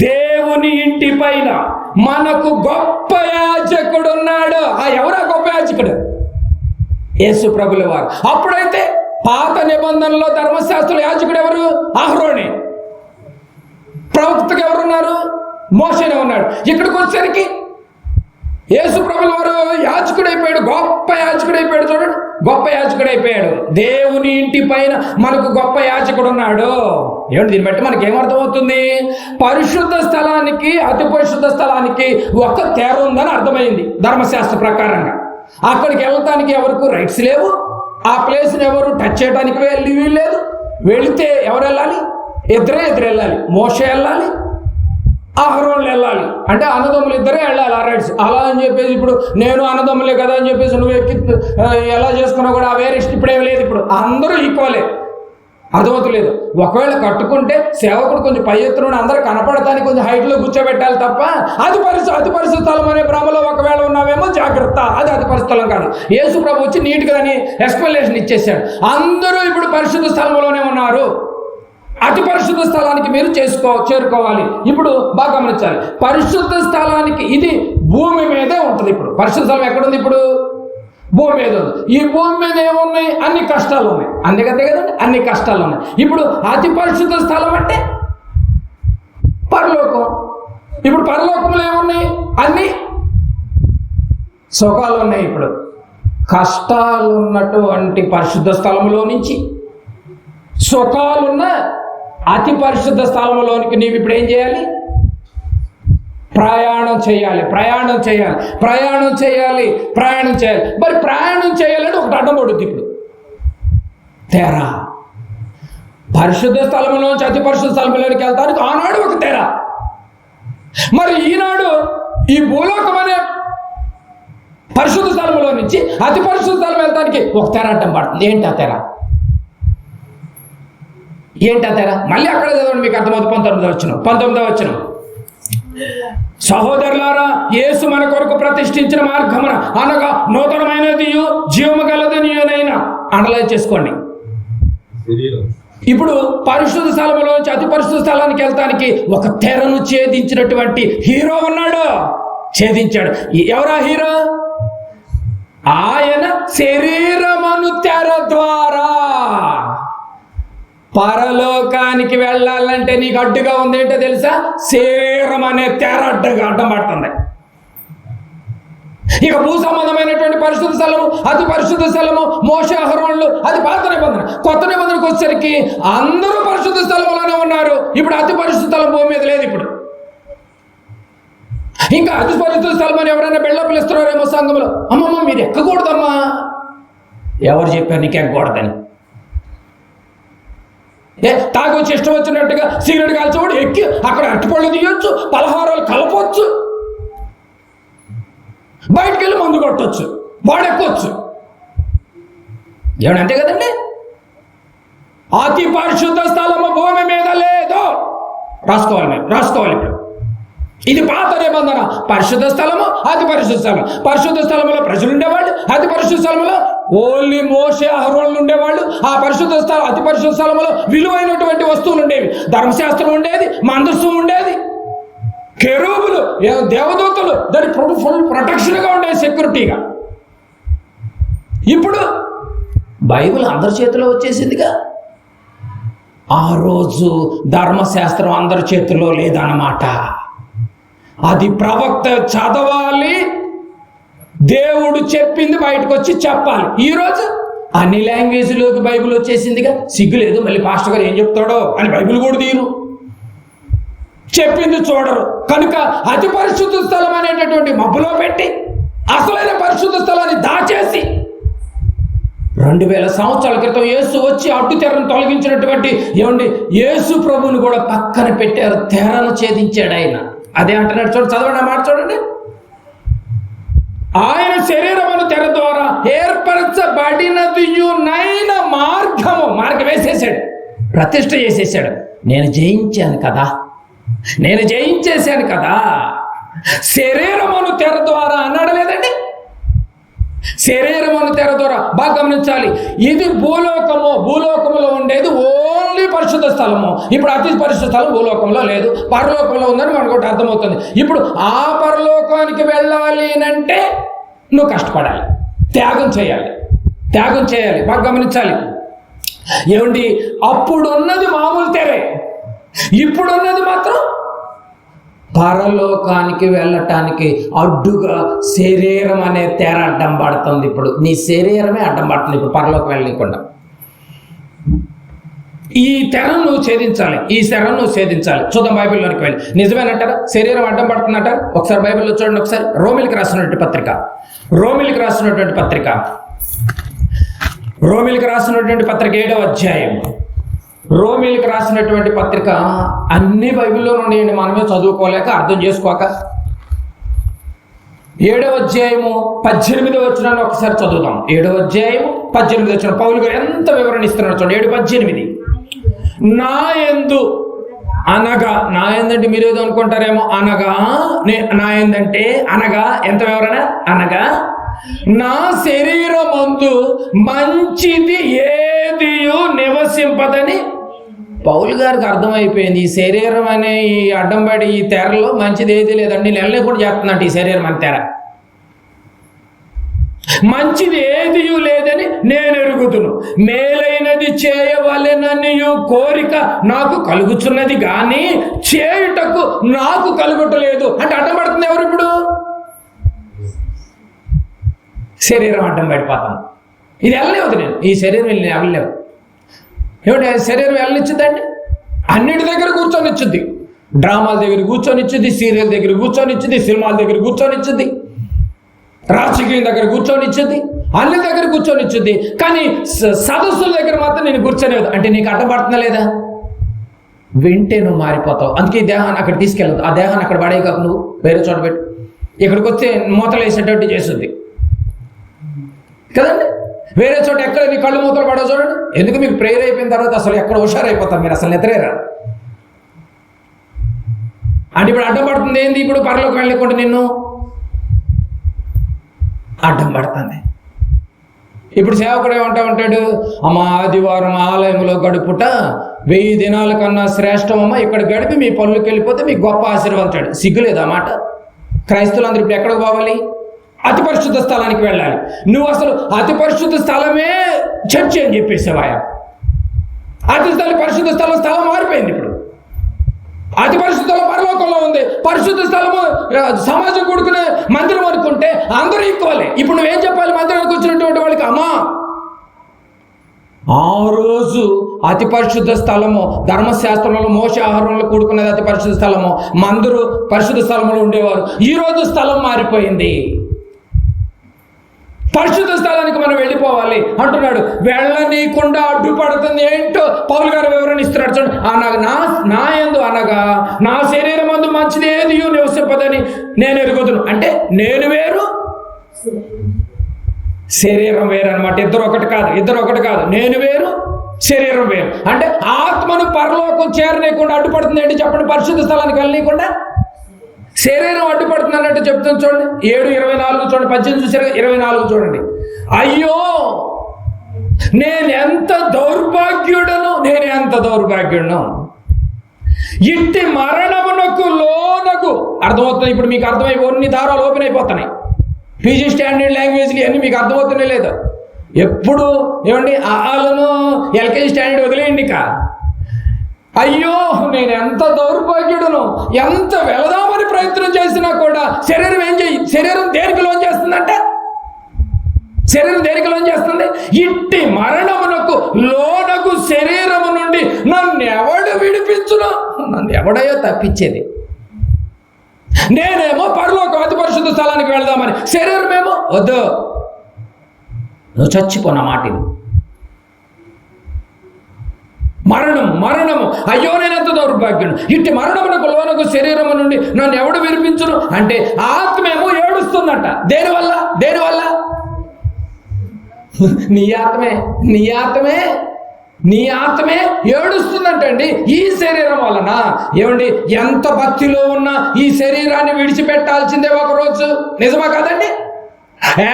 దేవుని ఇంటి పైన మనకు గొప్ప యాజకుడు ఉన్నాడు. ఎవరా గొప్ప యాజకుడు? యేసు ప్రభుల వారు. అప్పుడైతే పాత నిబంధనలో ధర్మశాస్త్ర యాజకుడు ఎవరు? అహరోనే. ప్రవక్తగా ఎవరున్నారు? మోషేనే ఉన్నాడు. ఇక్కడికి వచ్చేసరికి యేసు ప్రభుల వారు యాజకుడు అయిపోయాడు, గొప్ప యాజకుడు అయిపోయాడు. చూడండి, గొప్ప యాజకుడు అయిపోయాడు. దేవుని ఇంటి పైన మనకు గొప్ప యాజకుడు ఉన్నాడు. ఏమంటే దీన్ని బట్టి మనకి ఏమర్థమవుతుంది? పరిశుద్ధ స్థలానికి అతి పరిశుద్ధ స్థలానికి ఒక తెర ఉందని అర్థమైంది ధర్మశాస్త్ర ప్రకారంగా. అక్కడికి వెళ్ళటానికి ఎవరికి రైట్స్ లేవు. ఆ ప్లేస్ని ఎవరు టచ్ చేయడానికి వీల్లేదు. వెళితే ఎవరు వెళ్ళాలి? ఇద్దరే వెళ్ళాలి. మోషే వెళ్ళాలి, అహరోను వెళ్ళాలి. అంటే అన్నదమ్ములు ఇద్దరే వెళ్ళాలి ఆ రైట్స్. అలా అని చెప్పేసి ఇప్పుడు నేను అన్నదమ్ములే కదా అని చెప్పేసి నువ్వు ఎక్కి ఎలా చేసుకున్నా కూడా ఆ వేరే ఇప్పుడేం లేదు. ఇప్పుడు అందరూ ఈక్వలే. అర్థమవుతలేదు. ఒకవేళ కట్టుకుంటే సేవకుడు కొంచెం పై ఎత్తున అందరూ కనపడటానికి కొంచెం హైట్లో కూర్చోబెట్టాలి తప్ప అతి పరిస్థితి స్థలం అనే భ్రమలో ఒకవేళ ఉన్నావేమో జాగ్రత్త. అది అతి పరిస్థితి స్థలం కాదు. యేసు ప్రభు వచ్చి నీట్గా దాన్ని ఎక్స్ప్లెనేషన్ ఇచ్చేసాడు. అందరూ ఇప్పుడు పరిశుద్ధ స్థలంలోనే ఉన్నారు. అతి పరిశుద్ధ స్థలానికి మీరు చేరుకోవాలి. ఇప్పుడు బాగా గమనించాలి. పరిశుద్ధ స్థలానికి ఇది భూమి మీదే ఉంటుంది. ఇప్పుడు పరిశుద్ధ స్థలం ఎక్కడుంది? ఇప్పుడు భూమి మీద ఉంది. ఈ భూమి మీద ఏమున్నాయి? అన్ని కష్టాలు ఉన్నాయి. అందుకంతే కదండి, అన్ని కష్టాలు ఉన్నాయి. ఇప్పుడు అతి పరిశుద్ధ స్థలం అంటే పరలోకం. ఇప్పుడు పరలోకంలో ఏమున్నాయి? అన్ని సుఖాలు ఉన్నాయి. ఇప్పుడు కష్టాలు ఉన్నటువంటి పరిశుద్ధ స్థలంలో నుంచి సుఖాలున్న అతి పరిశుద్ధ స్థలంలోనికి నీవు ఇప్పుడు ఏం చేయాలి? ప్రయాణం చేయాలి. మరి ప్రయాణం చేయాలని ఒకటి అడ్డం పడుద్ది. ఇప్పుడు తెర. పరిశుద్ధ స్థలంలోంచి అతి పరిశుద్ధ స్థలంలోకి వెళ్తానికి ఆనాడు ఒక తెర. మరి ఈనాడు ఈ భూలోకం అనే పరిశుద్ధ స్థలంలో నుంచి అతి పరిశుద్ధ స్థలం వెళ్తానికి ఒక తెర అడ్డం పడుతుంది. ఏంటి ఆ తెర? మళ్ళీ అక్కడ చదవండి, మీకు అర్థమవుతుంది. 19వ వచనం. సహోదరులారా, యేసు మన కొరకు ప్రతిష్ఠించిన మార్గమున అనగా నూతనమైనది జీవము గలదనియునైనా అండర్లైన్ చేసుకోండి. ఇప్పుడు పరిశుద్ధ స్థలంలోంచి అతి పరిశుద్ధ స్థలానికి వెళ్తానికి ఒక తెరను ఛేదించినటువంటి హీరో ఉన్నాడు. ఛేదించాడు. ఎవరా హీరో? ఆయన శరీరమను తెర ద్వారా పరలోకానికి వెళ్ళాలంటే నీకు అడ్డుగా ఉంది. ఏంటో తెలుసా? శరీరం అనే తెర అడ్డం పడుతుంది. ఇక భూ సంబంధమైనటువంటి పరిశుద్ధ స్థలము, అతి పరిశుద్ధ స్థలము, మోషే అహరోనులు, అది పాత నిబంధన. కొత్త నిబంధనకు వచ్చేసరికి అందరూ పరిశుద్ధ స్థలంలోనే ఉన్నారు. ఇప్పుడు అతి పరిశుద్ధ స్థలం భూమి మీద లేదు. ఇప్పుడు ఇంకా అతి పరిశుద్ధ స్థలం అని ఎవరైనా బిల్డప్లు ఇస్తున్నారేమో సంఘంలో. అమ్మమ్మ మీరు ఎక్కకూడదమ్మా. ఎవరు చెప్పారు నీకు ఎక్కకూడదని? తాగొచ్చి ఇష్టం వచ్చినట్టుగా సిగరెట్ కాల్చేవాడు ఎక్కి అక్కడ అరటిపళ్ళు తీయొచ్చు, పలహారాలు కలపవచ్చు, బయటికి వెళ్ళి మందు కొట్టవచ్చు, వాడెక్కొచ్చు. ఏమన్నా అంతే కదండి. అతి పరిశుద్ధ స్థలము భూమి మీద లేదు. రాసుకోవాలి ఇప్పుడు. ఇది పాత నిబంధన. పరిశుద్ధ స్థలము, అతి పరిశుద్ధ స్థలం. పరిశుద్ధ స్థలంలో ప్రజలు ఉండేవాళ్ళు, అతి పరిశుద్ధ స్థలంలో ఓన్లీ మోషే అహరోనులు ఉండేవాళ్ళు. ఆ పరిశుద్ధ స్థలం, అతి పరిశుద్ధ స్థలంలో విలువైనటువంటి వస్తువులు ఉండేవి. ధర్మశాస్త్రం ఉండేది, మందస్సు ఉండేది, కెరూబులు, దేవదూతలు, దాని ఫుల్ ప్రొటెక్షన్గా ఉండేది, సెక్యూరిటీగా. ఇప్పుడు బైబిల్ అందరి చేతిలో వచ్చేసిందిగా. ఆ రోజు ధర్మశాస్త్రం అందరి చేతిలో లేదన్నమాట. అది ప్రవక్త చదవాలి, దేవుడు చెప్పింది బయటకు వచ్చి చెప్పాలి. ఈరోజు అన్ని లాంగ్వేజ్లోకి బైబిల్ వచ్చేసిందిగా. సిగ్గు లేదు, మళ్ళీ పాస్టర్ గారు ఏం చెప్తాడో అని బైబిల్ కూడా తీరు, చెప్పింది చూడరు. కనుక అతి పరిశుద్ధ స్థలం అనేటటువంటి మబ్బులో పెట్టి అసలైన పరిశుద్ధ స్థలాన్ని దాచేసి 2000 సంవత్సరాల క్రితం యేసు వచ్చి అడ్డు తెరను తొలగించినటువంటి యేసు ప్రభువుని కూడా పక్కన పెట్టారు, తెరను ఛేదించాడు ఆయన. అదే అంటున్నాడు, చదవండి ఆ మాట చూడండి. ఆయన శరీరమును తెర ద్వారా ఏర్పరచబడినదియునైన మార్గం వేసేసాడు, ప్రతిష్ఠ చేసేసాడు. నేను జయించాను కదా. శరీరమును తెర ద్వారా అన్నాడు లేదండి. శరీరమును తెర ద్వారా బాగా గమనించాలి. ఇది భూలోకములో ఉండేది ఓన్లీ పరిశుద్ధ స్థలము. ఇప్పుడు అతి పరిశుద్ధ స్థలం భూలోకంలో లేదు, పరలోకంలో ఉందని మనకు ఒకటి అర్థమవుతుంది. ఇప్పుడు ఆ పరలోకానికి వెళ్ళాలి అంటే నువ్వు కష్టపడాలి, త్యాగం చేయాలి. బాగా గమనించాలి. అప్పుడున్నది మామూలు తెరే, ఇప్పుడున్నది మాత్రం పరలోకానికి వెళ్ళటానికి అడ్డుగా శరీరం అనే తెర అడ్డం పడుతుంది. ఇప్పుడు నీ శరీరమే అడ్డం పడుతుంది ఇప్పుడు పరలోకి వెళ్ళకుండా. ఈ తెరను నువ్వు ఛేదించాలి. చూద్దాం బైబిల్లోనికి వెళ్ళి. నిజమేనంటారా శరీరం అడ్డం పడుతుందంటారా? ఒకసారి బైబిల్లో చూడండి. ఒకసారి రోమిలికి రాసినటువంటి పత్రిక 7వ అధ్యాయం. రోమిలికి రాసినటువంటి పత్రిక అన్ని బైబిల్లో ఉన్నాయండి, మనమే చదువుకోలేక అర్థం చేసుకోక. 7వ అధ్యాయము 18వ వచనాన్ని ఒకసారి చదువుదాం. 7వ అధ్యాయము 18వ వచనం పౌలు గారు ఎంత వివరణ ఇస్తున్నాడు చూడండి. 7:18 నాయందు అనగా, నాయందంటే మీరేదో అనుకుంటారేమో, అనగా ఎంత వివరణ? అనగా నా శరీరమందు మంచిది ఏదియు నివసింపదని పౌలు గారికి అర్థమైపోయింది. ఈ శరీరం అనే ఈ అడ్డంబడి ఈ తెరలో మంచిది ఏది లేదండి, నెలలే కూడా చేస్తున్నట్టు ఈ శరీరం అని తెర. మంచిది ఏదియు లేదని నేను ఎరుగుదును, మేలైనది చేయవలెననియు కోరిక నాకు కలుగుచున్నది కానీ చేయుటకు నాకు కలుగుటలేదు. అంటే అడ్డం పడుతుంది ఎవరు? ఇప్పుడు శరీరం అడ్డం పడిపోతాను. ఇది వెళ్ళలేవు, ఈ శరీరం వెళ్ళలేవు. శరీరం వెళ్ళనిచ్చుద్దండి, అన్నిటి దగ్గర కూర్చొనిచ్చుద్ది. డ్రామాల దగ్గర కూర్చొనిచ్చుద్ది, సీరియల్ దగ్గర కూర్చొనిచ్చుద్ది, సినిమాల దగ్గర కూర్చొనిచ్చుద్ది, రాజకీయం దగ్గర కూర్చొనిచ్చుద్ది, అన్ని దగ్గర కూర్చొనిచ్చుద్ది. కానీ సదస్సుల దగ్గర మాత్రం నేను కూర్చొనేది. అంటే నీకు అడ్డపడుతున్నా లేదా? వింటే నువ్వు మారిపోతావు. అందుకే ఈ దేహాన్ని అక్కడ తీసుకెళ్ళదు. ఆ దేహాన్ని అక్కడ పడే కాకు, నువ్వు వేరే చోట పెట్టు. ఇక్కడికి వస్తే మూతలు వేసేటట్టు చేస్తుంది కదండి. వేరే చోట ఎక్కడ నీ కళ్ళు మూతలు పడవు చూడండి. ఎందుకు? మీకు ప్రేయర్ అయిపోయిన తర్వాత అసలు ఎక్కడ హుషారైపోతారు మీరు, అసలు నిద్రేరా. అంటే ఇప్పుడు అడ్డం పడుతుంది ఏంది? ఇప్పుడు పరలోకి వెళ్ళకుండా నిన్ను అడ్డం పడుతుంది. ఇప్పుడు సేవకుడు ఏమంటా ఉంటాడు, అమ్మ ఆదివారం ఆలయంలో గడుపుట 1000 దినాల కన్నా శ్రేష్టమమ్మ, ఇక్కడ గడిపి మీ పనులకు వెళ్ళిపోతే మీకు గొప్ప ఆశీర్వదించాడు. సిగ్గులేదు ఆ మాట? క్రైస్తవులందరూ ఇప్పుడు ఎక్కడికి పోవాలి? అతి పరిశుద్ధ స్థలానికి వెళ్ళాలి. నువ్వు అసలు అతి పరిశుద్ధ స్థలమే చర్చి అని చెప్పేసావాయా? పరిశుద్ధ స్థలం మారిపోయింది. ఇప్పుడు అతి పరిశుద్ధ స్థలం పరలోకంలో ఉంది, పరిశుద్ధ స్థలము సమాజం కూడుకునే మందిరం అనుకుంటే అందరూ ఈక్వలే. ఇప్పుడు నువ్వేం చెప్పాలి మందిరానికి వచ్చినటువంటి వాళ్ళకి? అమ్మా ఆ రోజు అతి పరిశుద్ధ స్థలము, ధర్మశాస్త్రంలో మోషే ఆహారంలో కూడుకున్నది అతి పరిశుద్ధ స్థలము, మందరు పరిశుద్ధ స్థలంలో ఉండేవారు. ఈరోజు స్థలం మారిపోయింది. పరిశుద్ధ స్థలానికి మనం వెళ్ళిపోవాలి అంటున్నాడు. వెళ్ళనీయకుండా అడ్డుపడుతుంది ఏంటో పౌలు గారు వివరణ ఇస్తున్నాడు. చూడండి, అనగా నా యందు అనగా నా శరీరం అందు మంచిది ఏది నివసింపదని నేను ఎరుగుదును. అంటే నేను వేరు, శరీరం వేరు అనమాట. ఇద్దరు ఒకటి కాదు. నేను వేరు, శరీరం వేరు. అంటే ఆత్మను పరలోకం చేరనీయకుండా అడ్డుపడుతుంది ఏంటి చెప్పండి? పరిశుద్ధ స్థలానికి వెళ్ళనీయకుండా శరీరం అడ్డుపడుతుంది అన్నట్టు చెప్తుంది. చూడండి 7:24 చూడండి, 18 చూసారు, 24 చూడండి. అయ్యో నేను ఎంత దౌర్భాగ్యుడను, ఇట్టి మరణమునకు లోనకు. అర్థమవుతుంది ఇప్పుడు మీకు? అర్థమై కొన్ని దారాలు ఓపెన్ అయిపోతున్నాయి. పీజీ స్టాండర్డ్ లాంగ్వేజ్లు అన్నీ మీకు అర్థమవుతున్నాయి లేదా? ఎప్పుడు ఏమండి ఆలను ఎల్కేజీ స్టాండర్డ్ వదిలేయండి. ఇక అయ్యో నేను ఎంత దౌర్భాగ్యుడును, ఎంత వెళదామని ప్రయత్నం చేసినా కూడా శరీరం దేనికి లోన్ చేస్తుందంటే, శరీరం దేనికి లోన్ చేస్తుంది? ఇట్టి మరణమునకు లోనకు శరీరము నుండి నన్ను ఎవడు విడిపించును? నన్ను ఎవడయో తప్పించేది. నేనేమో పరలోకం అతి పరిశుద్ధ స్థలానికి వెళదామని, శరీరమేమో వద్దు నువ్వు చచ్చిపోన్న మాటిని. మరణము అయ్యో నేను ఎంత దౌర్భాగ్యుడు, ఇట్టి మరణమునకు లోనకు శరీరము నుండి నన్ను ఎవడు విడిపించును? అంటే ఆత్మేమో ఏడుస్తుందట. దేనివల్ల? నీ ఆత్మే ఏడుస్తుందంటండి ఈ శరీరం వలన. ఏమండి ఎంత భక్తిలో ఉన్నా ఈ శరీరాన్ని విడిచిపెట్టాల్సిందే ఒకరోజు. నిజమా కాదండి?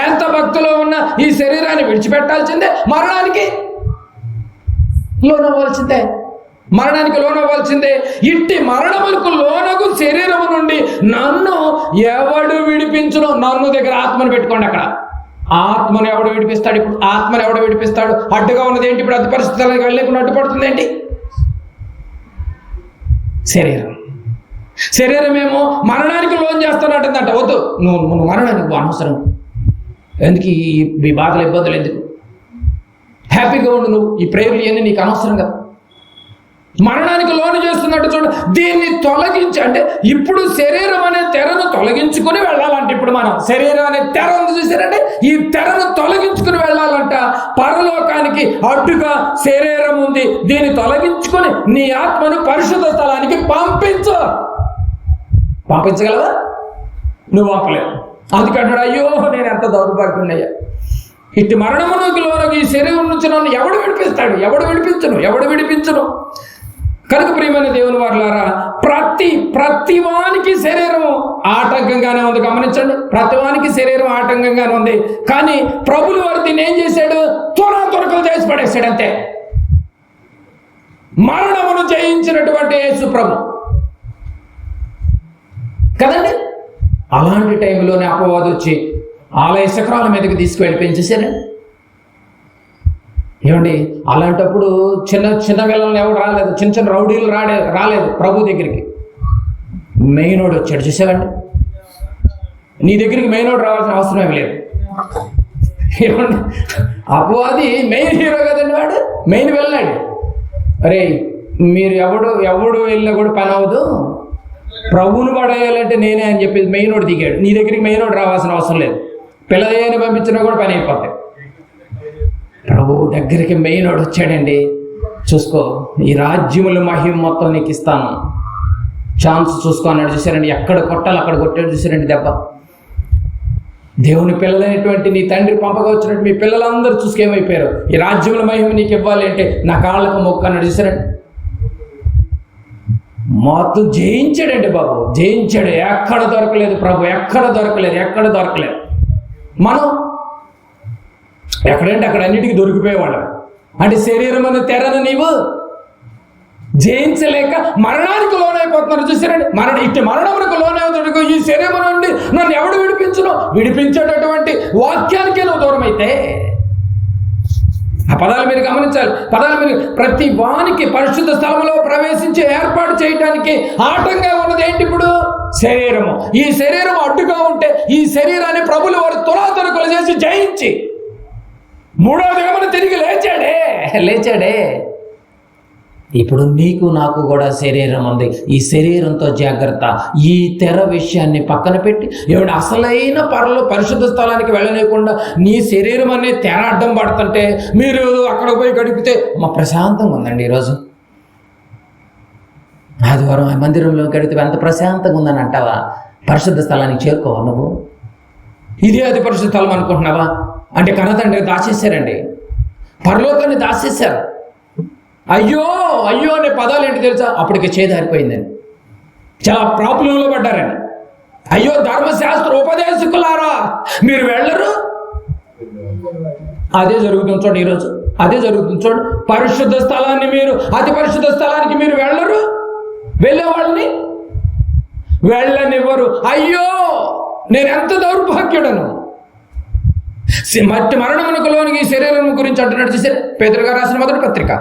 ఎంత భక్తిలో ఉన్నా ఈ శరీరాన్ని విడిచిపెట్టాల్సిందే, మరణానికి లోనవ్వాల్సిందే. ఇట్టి మరణములకు లోనకు శరీరము నుండి నన్ను ఎవడు విడిపించును? నన్ను దగ్గర ఆత్మను పెట్టుకోండి. అక్కడ ఆత్మను ఎవడు విడిపిస్తాడు? ఇప్పుడు ఆత్మను ఎవడు విడిపిస్తాడు? అడ్డుగా ఉన్నది ఏంటి? ఇప్పుడు అతి పరిస్థితులకు వెళ్ళలేకుండా అడ్డుపడుతుంది ఏంటి? శరీరమేమో మరణానికి లోన్ చేస్తానంటుందంట. వద్దు, నువ్వు మరణానికి అనవసరం, ఎందుకు ఈ బాధలు ఇబ్బందులు ఎందుకు? హ్యాపీగా ఉండు, నువ్వు ఈ ప్రేయర్లు ఇవన్నీ నీకు అనవసరం కదా. మరణానికి లోను చేస్తున్నట్టు చూడండి. దీన్ని తొలగించి, అంటే ఇప్పుడు శరీరం అనే తెరను తొలగించుకుని వెళ్ళాలంటే, ఇప్పుడు మనం శరీరం అనే తెర ఉంది చూసారంటే, ఈ తెరను తొలగించుకుని వెళ్ళాలంట. పరలోకానికి అడ్డుగా శరీరం ఉంది, దీన్ని తొలగించుకొని నీ ఆత్మను పరిశుద్ధ స్థలానికి పంపించగలవా? నువ్వు పంపలేవు. అందుకంటాడు అయ్యో నేను ఎంత దౌర్భాగ్యుడయ్యా, ఇట్టి మరణమునకు లోనకు ఈ శరీరం నుంచి నన్ను ఎవడు విడిపిస్తాడు? ఎవడు విడిపించును? కనుక ప్రియమైన దేవుని వారలారా, ప్రతి వానికి శరీరం ఆటంకంగానే ఉంది. గమనించండి, ప్రతివానికి శరీరం ఆటంకంగానే ఉంది. కానీ ప్రభులు వారు దీన్ని ఏం చేశాడు? త్వరకలు చేసి పడేశాడు అంతే. మరణమును జయించినటువంటి యేసు ప్రభు కదండి. అలాంటి టైంలోనే అపవాది వచ్చి ఆలయ శిఖరాల మీదకి తీసుకువెళ్ళి పెంచేశారండి. ఏమండి అలాంటప్పుడు చిన్న పిల్లల్ని ఎవరు రాలేదు, చిన్న రౌడీలు రాలేదు ప్రభు దగ్గరికి. మెయినోడు వచ్చాడు. చూసావండి, నీ దగ్గరికి మెయినోడు రావాల్సిన అవసరం ఏమి లేదు. ఏమండి అపవాది మెయిన్ హీరో కదండి, వాడు మెయిన్ వెళ్ళాడు. అరే మీరు ఎవడు వెళ్ళినా కూడా పని అవ్వదు, ప్రభువును పడేయాలంటే నేనే అని చెప్పి మెయినోడు దిగాడు. నీ దగ్గరికి మెయినోడు రావాల్సిన అవసరం లేదు, పిల్లయ్యని పంపించినా కూడా పని అయిపోతాయి. ప్రభు దగ్గరికి మెయినోడు వచ్చాడండి. చూసుకో, ఈ రాజ్యముల మహిమ మొత్తం నీకు ఇస్తాను, ఛాన్స్ చూసుకో అన్నాడు. చూసారండి, ఎక్కడ కొట్టాలి అక్కడ కొట్టాడు. చూసారండి దెబ్బ. దేవుని పిల్లలైనటువంటి నీ తండ్రి పంపగా వచ్చినట్టు మీ పిల్లలందరూ చూసుకేమైపోయారు. ఈ రాజ్యముల మహిమ నీకు ఇవ్వాలి అంటే నా కాళ్ళకు మొక్కు అన్నాడు. చూసారండి, మొత్తం జయించాడండి బాబు, జయించాడు. ఎక్కడ దొరకలేదు ప్రభు, ఎక్కడ దొరకలేదు. మనం ఎక్కడంటే అక్కడ అన్నిటికీ దొరికిపోయేవాళ్ళం. అంటే శరీరం అనే తెరను నీవు జయించలేక మరణానికి లోనైపోతున్నారు. చూసారండి, ఇట్టి మరణమునకు లోనవుతాడు. ఈ శరీరం నుండి నన్ను ఎవడు విడిపించేటటువంటి వాక్యానికే నువ్వు దూరం అయితే. ఆ పదాలు మీరు గమనించాలి. ప్రతి వానికి పరిశుద్ధ స్థలంలో ప్రవేశించి ఏర్పాటు చేయడానికి ఆటంగా ఉన్నది ఏంటి? ఇప్పుడు శరీరము. ఈ శరీరం అడ్డుగా ఉంటే ఈ శరీరాన్ని ప్రభులు వారు తులాతులకులు చేసి జయించి మూడవ దినమున తిరిగి లేచాడే. లేచాడే. ఇప్పుడు నీకు నాకు కూడా శరీరం ఉంది. ఈ శరీరంతో జాగ్రత్త. ఈ తెర విషయాన్ని పక్కన పెట్టి ఏమిటి అసలైన పరిశుద్ధ స్థలానికి వెళ్ళలేకుండా నీ శరీరం అనే తెర అడ్డం పడుతుంటే మీరు అక్కడ పోయి గడిపితే మా ప్రశాంతంగా ఉందండి. ఈరోజు ఆదివారం ఆ మందిరంలో గడిపితే ఎంత ప్రశాంతంగా ఉందని అంటావా? పరిశుద్ధ స్థలానికి చేరుకోవా నువ్వు? ఇదే అది పరిశుద్ధ స్థలం అనుకుంటున్నావా? అంటే కన్నతండ్రి దాచేశారండి, పరలోకాన్ని దాచేశారు. అయ్యో అయ్యో అనే పదాలు ఏంటి తెలుసా? అప్పటికి చేదారిపోయిందని, చాలా ప్రాబ్లంలో పడ్డారని. అయ్యో ధర్మశాస్త్ర ఉపదేశకులారా మీరు వెళ్ళరు. అదే జరుగుతుంది చూడండి ఈరోజు, అదే జరుగుతుంది చూడండి. పరిశుద్ధ స్థలాన్ని మీరు, అతి పరిశుద్ధ స్థలానికి మీరు వెళ్ళరు, వెళ్ళేవాళ్ళని వెళ్ళనివ్వరు. అయ్యో నేను ఎంత దౌర్భాగ్యుడను. మట్టి మరణమునకు లోనికి శరీరం గురించి అంటున్నట్టు చూసారు. పేతురు గారు రాసిన మొదటి పత్రిక,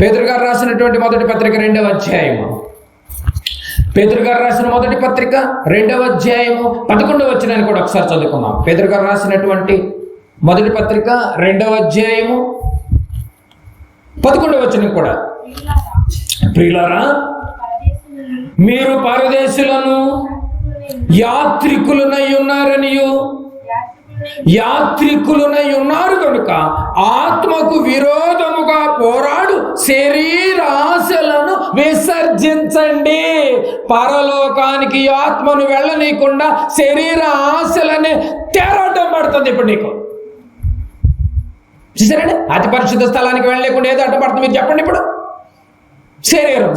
పేతురు గారు రాసినటువంటి మొదటి పత్రిక 2వ అధ్యాయము, పేతురు గారు రాసిన మొదటి పత్రిక 2వ అధ్యాయము 11వ వచనాన్ని కూడా ఒకసారి చదువుకుందాం. పేతురు గారు రాసినటువంటి మొదటి పత్రిక 2వ అధ్యాయము 11వ వచనం కూడా, ప్రియులారా మీరు పరదేశులను యాత్రికులనై ఉన్నారు కనుక ఆత్మకు విరోధముగా పోరాడు శరీరాశలను విసర్జించండి. పరలోకానికి ఆత్మను వెళ్ళనీయకుండా శరీర ఆశలనే తెరడం పడుతుంది. ఇప్పుడు నీకు చూసారండి, అతి పరిశుద్ధ స్థలానికి వెళ్ళలేకుండా ఏదో అడ్డపడుతుంది మీరు చెప్పండి. ఇప్పుడు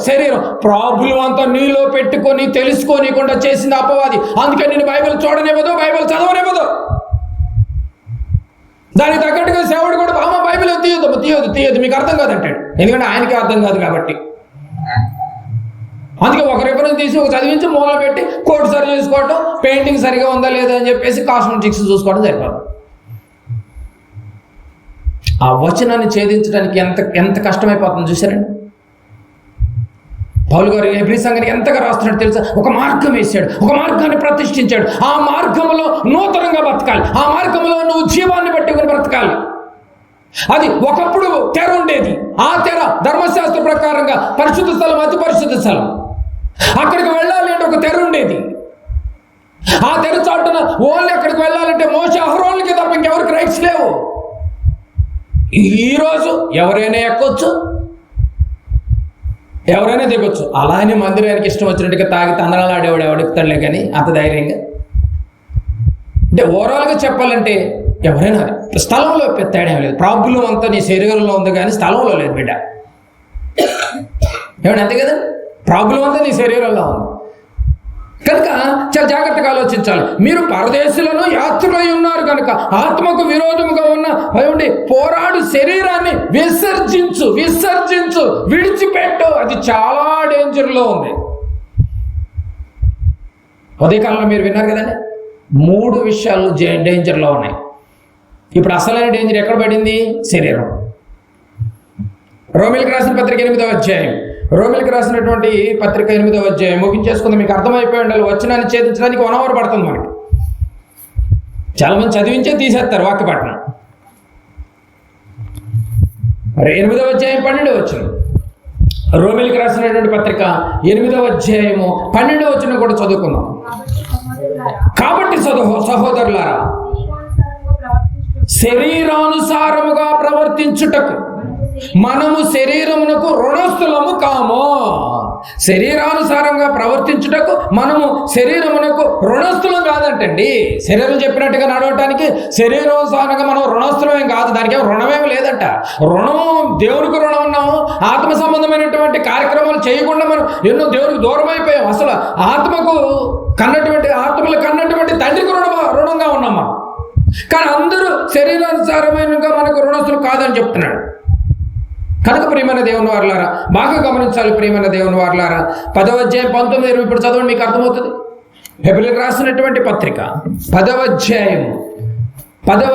శరీరం ప్రాబ్లం అంతా నీలో పెట్టుకొని తెలుసుకోనికుండా చేసింది అపవాది. అందుకే నేను బైబిల్ చూడనివ్వదు, బైబిల్ చదవనివ్వదు. దానికి తగ్గట్టుగా సేవడు కూడా అమ్మ బైబిల్ తీయొద్దు మీకు అర్థం కాదంటాడు. ఎందుకంటే ఆయనకి అర్థం కాదు కాబట్టి. అందుకే ఒక రిఫరెన్స్ తీసి ఒక చదివించి మూల పెట్టి కోట్ సరి చేసుకోవటం, పెయింటింగ్ సరిగా ఉందా లేదా అని చెప్పేసి కాస్మెటిక్స్ చూసుకోవడం సరిపోదు. ఆ వచనాన్ని ఛేదించడానికి ఎంత కష్టమైపోతుంది చూసారండి. పౌలు గారు ఎబ్రీ సంఘానికి ఎంతగా రాస్తున్నాడు తెలుసా? ఒక మార్గం వేశాడు, ఒక మార్గాన్ని ప్రతిష్ఠించాడు. ఆ మార్గంలో నూతనంగా బ్రతకాలి, ఆ మార్గంలో నువ్వు జీవాన్ని పట్టుకుని బ్రతకాలి. అది ఒకప్పుడు తెర ఉండేది. ఆ తెర ధర్మశాస్త్ర ప్రకారంగా పరిశుద్ధ స్థలం, అతి పరిశుద్ధ స్థలం. అక్కడికి వెళ్ళాలి అంటే ఒక తెర ఉండేది. ఆ తెర చాటున ఓన్లీ అక్కడికి వెళ్ళాలంటే మోషే అహరోనులకి తప్ప ఇంకెవరికి రైట్స్ లేవు. ఈరోజు ఎవరైనా ఎక్కొచ్చు, ఎవరైనా దిగొచ్చు. అలానే మందిరానికి ఇష్టం వచ్చినట్టుగా తాగి తందనాలు ఆడేవాడు ఎవడెక్కుతాడులే కానీ అంత ధైర్యంగా. అంటే ఓవరాల్గా చెప్పాలంటే ఎవరైనా స్థలంలో తేడా లేదు. ప్రాబ్లం అంతా నీ శరీరంలో ఉంది కానీ స్థలంలో లేదు బిడ్డ. ఏమంటే అంతే కదా, ప్రాబ్లం అంతా నీ శరీరంలో ఉంది కనుక చాలా జాగ్రత్తగా ఆలోచించాలి. మీరు పరదేశులను యాత్రులై ఉన్నారు కనుక ఆత్మకు విరోధముగా ఉన్న పోరాడు శరీరాన్ని విసర్జించు, విడిచిపెట్టు. అది చాలా డేంజర్లో ఉంది. ఉదయకాలంలో మీరు విన్నారు కదండి, 3 విషయాలు డేంజర్లో ఉన్నాయి. ఇప్పుడు అసలైన డేంజర్ ఎక్కడ పడింది? శరీరం. రోమిలికి రాసిన పత్రిక 8వ అధ్యాయం, రోమిలికి రాసినటువంటి పత్రిక 8వ అధ్యాయం ముగించేసుకుంది. మీకు అర్థమైపోయి ఉండాలి. వచనాన్ని ఛేదించడానికి 1 అవర్ పడుతుంది మనకి. చాలా మంది చదివించే తీసేస్తారు వాక్యపట్నం. 8వ అధ్యాయం 12వ వచనం, రోమిలికి రాసినటువంటి పత్రిక 8వ అధ్యాయము 12వ వచనం కూడా చదువుకుందాం. కాబట్టి సహోదరులారా శరీరానుసారముగా ప్రవర్తించుటకు మనము శరీరమునకు రుణస్థులము కాము. శరీరానుసారంగా ప్రవర్తించుటకు మనము శరీరమునకు రుణస్థులం కాదంటండి. శరీరం చెప్పినట్టుగా నడవటానికి శరీరానుసారంగా మనం రుణస్థులమేం కాదు. దానికి రుణమేమి లేదంట. రుణం దేవునికి రుణం ఉన్నాము. ఆత్మ సంబంధమైనటువంటి కార్యక్రమాలు చేయకుండా మనం ఎన్నో దేవునికి దూరం అయిపోయాం. అసలు ఆత్మలు కన్నటువంటి తండ్రికి రుణంగా ఉన్నాం మనం. కానీ అందరూ శరీరానుసారమైనగా మనకు రుణస్థులు కాదని చెప్తున్నాడు. కనుక ప్రియమైన దేవుని వారలారా బాగా గమనించాలి. ప్రియమైన దేవుని వారలారా 10వ అధ్యాయం 19, 20 ఇప్పుడు చదవండి, మీకు అర్థమవుతుంది. హెబ్రీయులకు రాసినటువంటి పత్రిక 10వ అధ్యాయము 12వ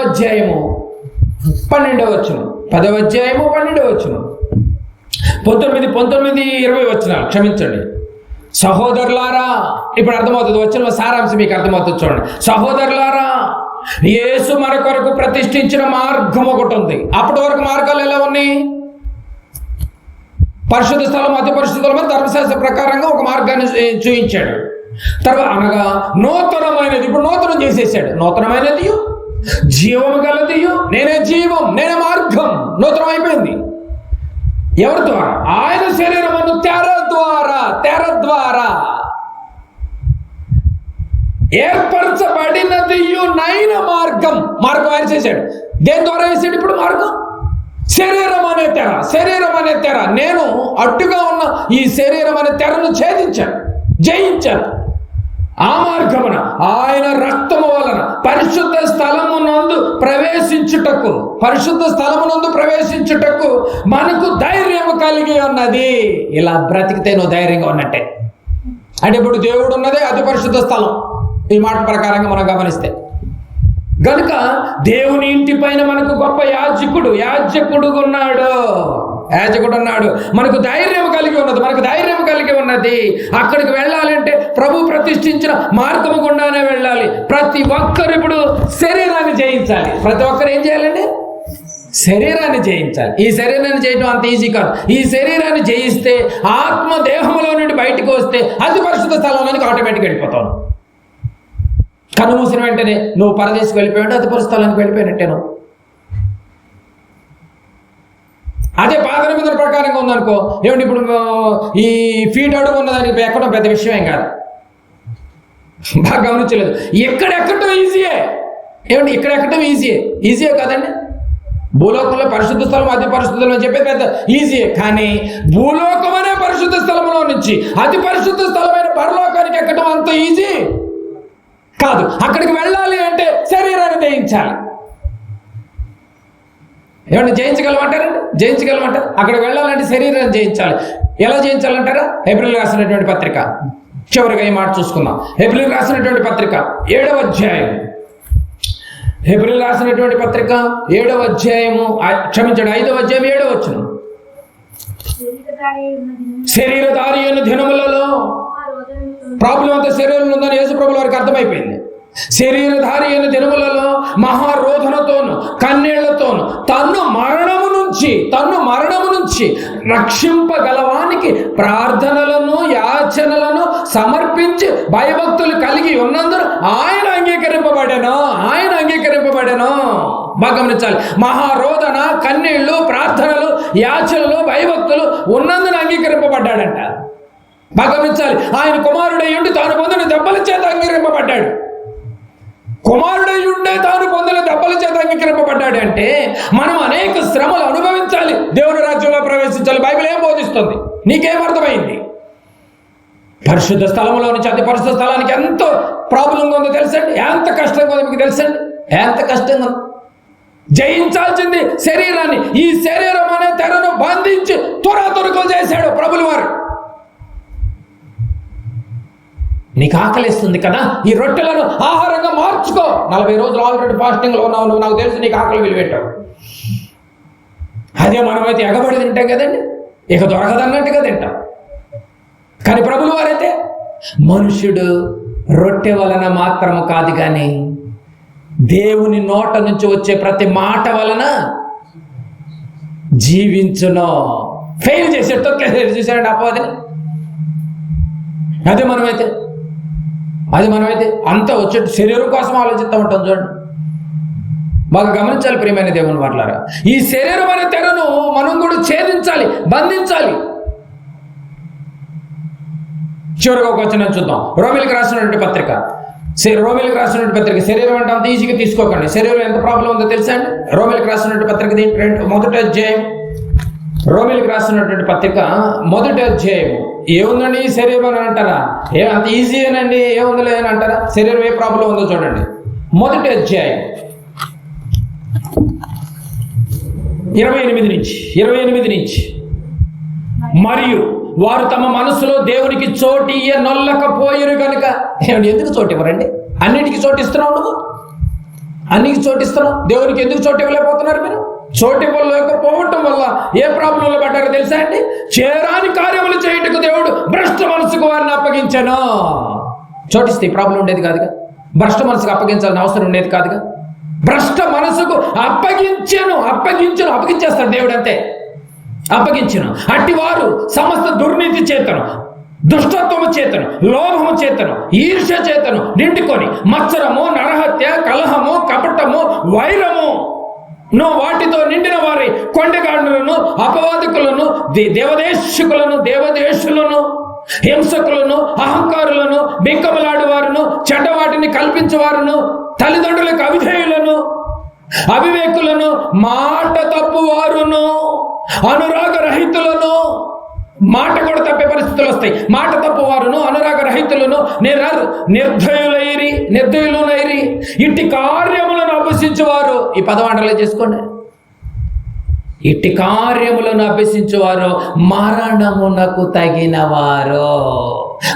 వచనం, 10వ అధ్యాయము 12వ వచనం, 19, 20 వచనాలు క్షమించండి. సహోదరులారా, ఇప్పుడు అర్థమవుతుంది. వచ్చిన సారాంశం మీకు అర్థమవుతుంది చూడండి. సహోదరులారా యేసు మన కొరకు ప్రతిష్ఠించిన మార్గం ఒకటి ఉంది. అప్పటి వరకు మార్గాలు ఎలా ఉన్నాయి? పరిశుద్ధ స్థలం, అతి పరిశుద్ధ స్థలం ధర్మశాస్త్ర ప్రకారంగా ఒక మార్గాన్ని చూపించాడు. తర్వాత అనగా నూతనమైనది, ఇప్పుడు నూతనం చేసేసాడు. నూతనమైనది, జీవము గలది, నేనే జీవం, నేనే మార్గం, నూతనం అయిపోయింది. ఎవరి ద్వారా? ఆయన శరీరమును తెర ద్వారా ఏర్పరచబడినది నైన మార్గం ఆయన చేశాడు. దేని ద్వారా వేసాడు ఇప్పుడు మార్గం? శరీరం అనే తెర. నేను అడ్డుగా ఉన్న ఈ శరీరం అనే తెరను జయించాను. ఆ మార్గమున ఆయన రక్తము వలన పరిశుద్ధ స్థలమునందు ప్రవేశించుటకు మనకు ధైర్యం కలిగి ఉన్నది. ఇలా బ్రతికితే నువ్వు ధైర్యంగా ఉన్నట్టే. అంటే ఇప్పుడు దేవుడు ఉన్నదే అతి పరిశుద్ధ స్థలం, ఈ మాట ప్రకారంగా మనం గమనిస్తే. గనుక దేవుని ఇంటి పైన మనకు గొప్ప యాజకుడు ఉన్నాడు. మనకు ధైర్యం కలిగి ఉన్నది. అక్కడికి వెళ్ళాలంటే ప్రభు ప్రతిష్ఠించిన మార్గము గుండానే వెళ్ళాలి. ప్రతి ఒక్కరు ఇప్పుడు శరీరాన్ని జయించాలి. ప్రతి ఒక్కరు ఏం చేయాలండి? శరీరాన్ని జయించాలి. ఈ శరీరాన్ని చేయడం అంత ఈజీ కాదు. ఈ శరీరాన్ని జయిస్తే ఆత్మ దేహంలో నుండి బయటకు వస్తే అతి పరిశుద్ధ స్థలంలోనికి ఆటోమేటిక్గా వెళ్ళిపోతాను. కన్ను మూసిన వెంటనే నువ్వు పరదేశకు వెళ్ళిపోయాడు, అతి పరిశుద్ధ స్థలానికి వెళ్ళిపోయినట్టేను. అదే పాత నిబంధన ప్రకారంగా ఉందనుకో, ఏమంటే ఇప్పుడు ఈ ఫీట్ అడుగు ఉన్నదానికి ఎక్కడం పెద్ద విషయం కాదు. బాగా గమనించలేదు. ఎక్కడెక్కడం ఈజీయే. ఏమంటే ఇక్కడెక్కడం ఈజీయే కాదండి. భూలోకంలో పరిశుద్ధ స్థలం, అతి పరిశుద్ధ స్థలం అని చెప్పేది పెద్ద ఈజీయే. కానీ భూలోకం అనే పరిశుద్ధ స్థలంలో నుంచి అతి పరిశుద్ధ స్థలమైన పరలోకానికి ఎక్కడం అంత ఈజీ కాదు. అక్కడికి వెళ్ళాలి అంటే శరీరాన్ని జయించాలి. ఏమన్నా జయించగలమంటారు? అక్కడికి వెళ్ళాలంటే శరీరాన్ని జయించాలి. ఎలా జయించాలంటారా? హెబ్రీయులకు రాసినటువంటి పత్రిక, చివరిగా ఈ మాట చూసుకుందాం. హెబ్రీయులకు రాసినటువంటి పత్రిక 7వ అధ్యాయం. హెబ్రీయులకు రాసినటువంటి పత్రిక 7వ అధ్యాయము, 5వ అధ్యాయం 7వ వచనం. శరీరధారి అయిన దినములలో ప్రాబ్లం అంతా శరీరంలో ఉందని యేసు ప్రభువుల వారికి అర్థమైపోయింది. శరీరధారి అయిన దినములలో మహారోధనతోను కన్నీళ్లతోను తన్ను మరణము నుంచి రక్షింపగలవానికి ప్రార్థనలను యాచనలను సమర్పించి భయభక్తులు కలిగి ఉన్నందున ఆయన అంగీకరింపబడెను. బాగా గమనించాలి. మహారోధన, కన్నీళ్లు, ప్రార్థనలు, యాచనలు, భయభక్తులు ఉన్నందున అంగీకరింపబడ్డాడంట. బాగా గమనించాలి. ఆయన కుమారుడయ్యుండి తాను పొందిన దెబ్బల చేత అంగీకరింపబడ్డాడు. అంటే మనం అనేక శ్రమలు అనుభవించాలి, దేవుని రాజ్యంలో ప్రవేశించాలి. బైబిల్ ఏం బోధిస్తుంది? నీకేమర్థమైంది? పరిశుద్ధ స్థలంలో నుంచి అతి పరిశుద్ధ స్థలానికి ఎంతో ప్రాబ్లంగా ఉందో తెలుసండి. ఎంత కష్టంగా ఉందో మీకు తెలుసండి. ఎంత కష్టంగా జయించాల్సింది శరీరాన్ని. ఈ శరీరం అనే తెరను బంధించి తురాతురుకులు చేశాడు ప్రభుల వారు. నీకు ఆకలిస్తుంది కదా, ఈ రొట్టెలను ఆహారంగా మార్చుకో. 40 రోజులు ఆల్రెడీ ఫాస్టింగ్లో ఉన్నావు నువ్వు, నాకు తెలుసు నీకు ఆకలి విలువెట్టావు. అదే మనమైతే ఎగబడి తింటాం కదండి, ఇక దొరకదన్నట్టుగా తింటాం. కానీ ప్రభులు వారైతే మనుషుడు రొట్టె వలన మాత్రము కాదు కానీ దేవుని నోట నుంచి వచ్చే ప్రతి మాట వలన జీవించును. ఫెయిల్ చేసాడు, తొక్కేసాడు. చూసాడండి అపవాదిని. అది మనమైతే అంతా వచ్చే శరీరం కోసం ఆలోచిస్తూ ఉంటాం. చూడండి, బాగా గమనించాలి ప్రియమైన దేవుని వారలారా. ఈ శరీరం అనే తెరను మనం కూడా ఛేదించాలి, బంధించాలి. చివరిగా ఒక వచనం చూద్దాం. రోమిలికి రాసినటువంటి పత్రిక శరీరం అంటే అంత ఈజీగా తీసుకోకండి. శరీరం ఎంత ప్రాబ్లం ఉందో తెలుసా అండి? రోమిలికి రాసినటువంటి పత్రిక 1వ అధ్యాయం. రోమిలికి రాసినటువంటి పత్రిక 1వ అధ్యాయం. ఏముందండి ఈ శరీరం అని అంటారా? అంత ఈజీ అనండి, ఏముందలే అని అంటారా? శరీరం ఏ ప్రాబ్లం ఉందో చూడండి. 1వ అధ్యాయం 28 నుంచి. మరియు వారు తమ మనసులో దేవునికి చోటు నొల్లకపోయిరు కనుక. ఎందుకు చోటు ఇవ్వరండి? అన్నిటికీ చోటు ఇస్తున్నావు నువ్వు, అన్నికి చోటు ఇస్తున్నావు. దేవునికి ఎందుకు చోటు ఇవ్వలేకపోతున్నారు మీరు? చోటు ఇవ్వలేకపోవటం వల్ల ఏ ప్రాబ్లంలో పడ్డారో తెలుసా అండి? చేరాని కార్యములు చేయుటకు దేవుడు భ్రష్ట మనసుకు వారిని అప్పగించాను. చోటిస్తే ఈ ప్రాబ్లం ఉండేది కాదుగా, భ్రష్ట మనసుకు అప్పగించాలని అవసరం ఉండేది కాదుగా. భ్రష్ట మనసుకు అప్పగించేస్తాడు దేవుడు, అంతే. అప్పగించును. అట్టివారు సమస్త దుర్నీతి చేతను, దుష్టత్వము చేతను, లోభము చేతను, ఈర్ష్య చేతను నిండుకొని మత్సరము, నరహత్య, కలహము, కపటము, వైరము వాటితో నిండిన వారి కొండగాండులను, అపవాదకులను, దేవదేశులను, హింసకులను, అహంకారులను, బింకములాడువారును, చెడ్డవాటిని కల్పించేవారును, తల్లిదండ్రులకు అవిధేయులను, అవివేకులను, మాట తప్పువారును, అనురాగ రహితులను. మాట కూడా తప్పే పరిస్థితులు వస్తాయి. మాట తప్పువారును, అనురాగ రహితులను, నిర్దయులునైరి, ఇట్టి కార్యములను అభ్యసించేవారు. ఈ పదవాంటలో చేసుకోండి. ఇట్టి కార్యములను అభ్యసించేవారు మరణమునకు తగినవారు.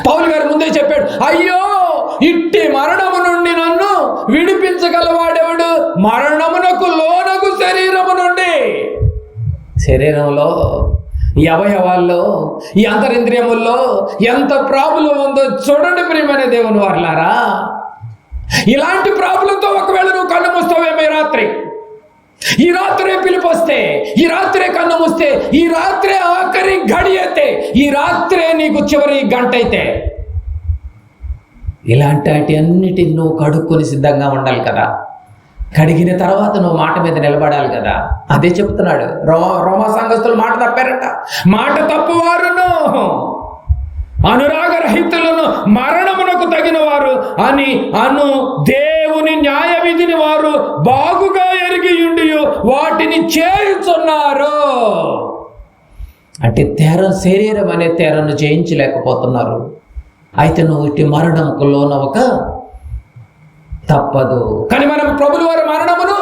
పౌలు గారు ముందే చెప్పాడు, అయ్యో ఇట్టి మరణము నుండి నన్ను విడిపించగలవాడెవడు? మరణమునకు లోనగు శరీరము నుండి. శరీరంలో, ఈ అవయవాల్లో, ఈ అంతరింద్రియముల్లో ఎంత ప్రాబ్లం ఉందో చూడండి ప్రియమైన దేవుని వారలారా. ఇలాంటి ప్రాబ్లంతో ఒకవేళ నువ్వు కన్ను మూస్తావేమో ఈ రాత్రే పిలుపు వస్తే, ఈ రాత్రే కన్ను మూస్తే, ఈ రాత్రే ఆఖరి గడి అయితే, ఈ రాత్రే నీకు చివరి గంట అయితే, ఇలాంటి అన్నిటిని నువ్వు కడుక్కొని సిద్ధంగా ఉండాలి కదా. కడిగిన తర్వాత నువ్వు మాట మీద నిలబడాలి కదా. అదే చెప్తున్నాడు. రోమా సంఘస్థులు మాట తప్పారట. మాట తప్పువారును, అనురాగ రహితులను, మరణమునకు తగిన వారు అని దేవుని న్యాయ విధిని వారు బాగుగా ఎరిగియుండి వాటిని చేయుచున్నారు. అంటే శరీరం అనే తెరను జయించలేకపోతున్నారు. అయితే నువ్వు ఇటు మరణముకు లోనవక తప్పదు. కానీ మనం ప్రభుల వారి మరణమును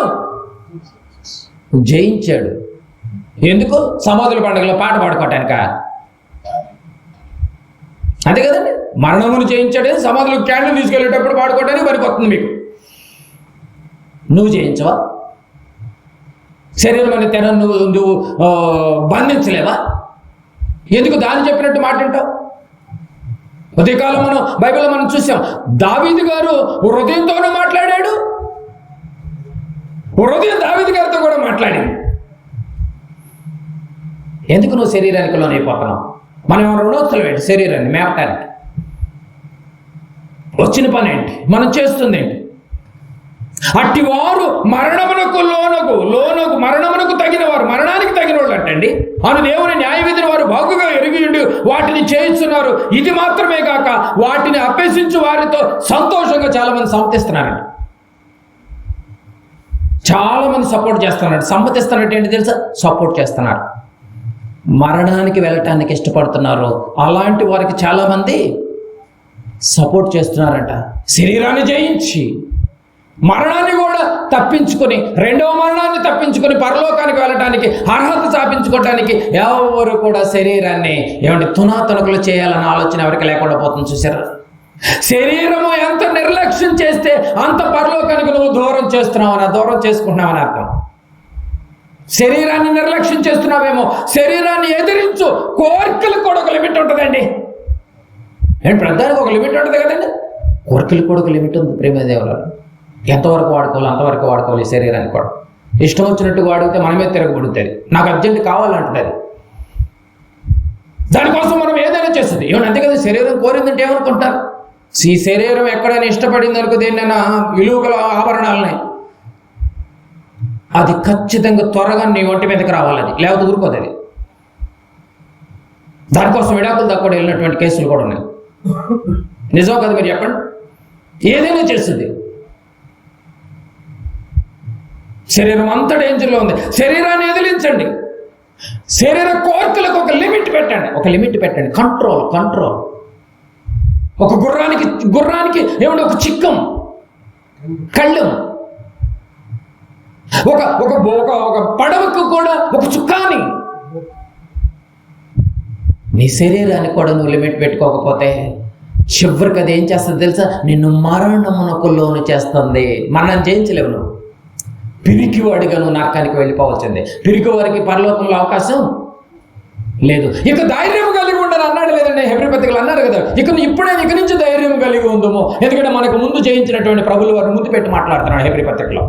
జయించాడు. ఎందుకు? సమాధుల పండుగలో పాట పాడుకోవటానిక? అంతే కదండి. మరణమును జయించాడే సమాధులు క్యాండిల్ తీసుకెళ్ళేటప్పుడు పాడుకోవటానికి పనికొస్తుంది మీకు. నువ్వు జయించవా? శరీరం అనే తెర నువ్వు బంధించలేవా? ఎందుకు దాన్ని చెప్పినట్టు మాట వింటావు? ఉదయకాలం మనం బైబిల్లో మనం చూసాం, దావీదు గారు హృదయంతోనూ మాట్లాడాడు, హృదయం దావీదు గారితో కూడా మాట్లాడింది. ఎందుకు నువ్వు శరీరానికి లోనైపోతున్నావు? మనం ఏమైనా రుణోత్సవం ఏంటి? శరీరాన్ని మేపటానికి వచ్చిన పని ఏంటి? మనం చేస్తుంది ఏంటి? అట్టివారు మరణమునకు లోనగు మరణమునకు తగిన వారు, మరణానికి తగిన వాళ్ళు అంటండి. దేవుని న్యాయ విధిని వారు బాగుగా ఎరిగియుండి వాటిని చేయిస్తున్నారు. ఇది మాత్రమే కాక వాటిని అభ్యసించు వారితో సంతోషంగా చాలా మంది సమ్మతిస్తున్నారండి. చాలా మంది సపోర్ట్ చేస్తున్నారు. సమ్మతిస్తున్నట్టు ఏంటి తెలుసా? సపోర్ట్ చేస్తున్నారు. మరణానికి వెళ్ళటానికి ఇష్టపడుతున్నారు. అలాంటి వారికి చాలా మంది సపోర్ట్ చేస్తున్నారట. శరీరాన్ని జయించి మరణాన్ని కూడా తప్పించుకొని, రెండవ మరణాన్ని తప్పించుకొని పరలోకానికి వెళ్ళటానికి అర్హత సాధించుకోవటానికి ఎవరు కూడా శరీరాన్ని తునాతునకులు చేయాలన్న ఆలోచన ఎవరికి లేకుండా పోతుంది. చూసారా? శరీరము ఎంత నిర్లక్ష్యం చేస్తే అంత పరలోకానికి నువ్వు దూరం చేసుకుంటున్నావని అర్థం. శరీరాన్ని నిర్లక్ష్యం చేస్తున్నావేమో. శరీరాన్ని ఎదిరించు. కోరికలకు కూడా ఒక లిమిట్ ఉంటుందండి. ప్రధానికి ఒక లిమిట్ ఉంటుంది కదండి. కోరికలకు కూడా ఒక లిమిట్ ఉంది. ప్రేమ దేవుడు ఎంతవరకు వాడుకోవాలి అంతవరకు వాడుకోవాలి. శరీరాన్ని కూడా ఇష్టం వచ్చినట్టు వాడితే మనమే తిరగబడుతుంది. నాకు అర్జెంట్ కావాలంటుంది. దానికోసం మనం ఏదైనా చేస్తుంది. అంతే కదా. శరీరం కోరిందంటే ఏమనుకుంటారు? ఈ శరీరం ఎక్కడైనా ఇష్టపడింది అనుకో, దేన్నైనా విలువగల ఆభరణాలని, అది ఖచ్చితంగా త్వరగా నీ ఒంటి మీదకి రావాలి. అది లేకపోతే ఊరుకోదు. అది దానికోసం విడాకులు తక్కువ వెళ్ళినటువంటి కేసులు కూడా ఉన్నాయి. నిజం కదా? మీరు చెప్పండి. ఏదైనా చేస్తుంది. శరీరం అంత డేంజర్లో ఉంది. శరీరాన్ని ఎదిలించండి. శరీర కోరికలకు ఒక లిమిట్ పెట్టండి. కంట్రోల్. ఒక గుర్రానికి ఏమంటే ఒక చిక్కం, కళ్ళం, ఒక పడవకు కూడా ఒక చుక్కాని. నీ శరీరానికి కూడా నువ్వు లిమిట్ పెట్టుకోకపోతే చివరికి అది ఏం చేస్తుంది తెలుసా? నిన్ను మరణమునకు లోను చేస్తుంది. మరణం చేయించలేవు. నువ్వు పిరికివాడిగా నువ్వు నరకానికి వెళ్ళిపోవచ్చింది. పిరికి వారికి పరలోకంలో అవకాశం లేదు. ఇక ధైర్యం కలిగి ఉండని అన్నాడు లేదండి. హెబ్రీ పత్రికలు అన్నారు కదా, ఇక నుంచి ధైర్యం కలిగి ఉందమో. ఎందుకంటే మనకు ముందు చేయించినటువంటి ప్రభులు వారు ముందు పెట్టి మాట్లాడుతున్నాడు హెబ్రీ పత్రికలో.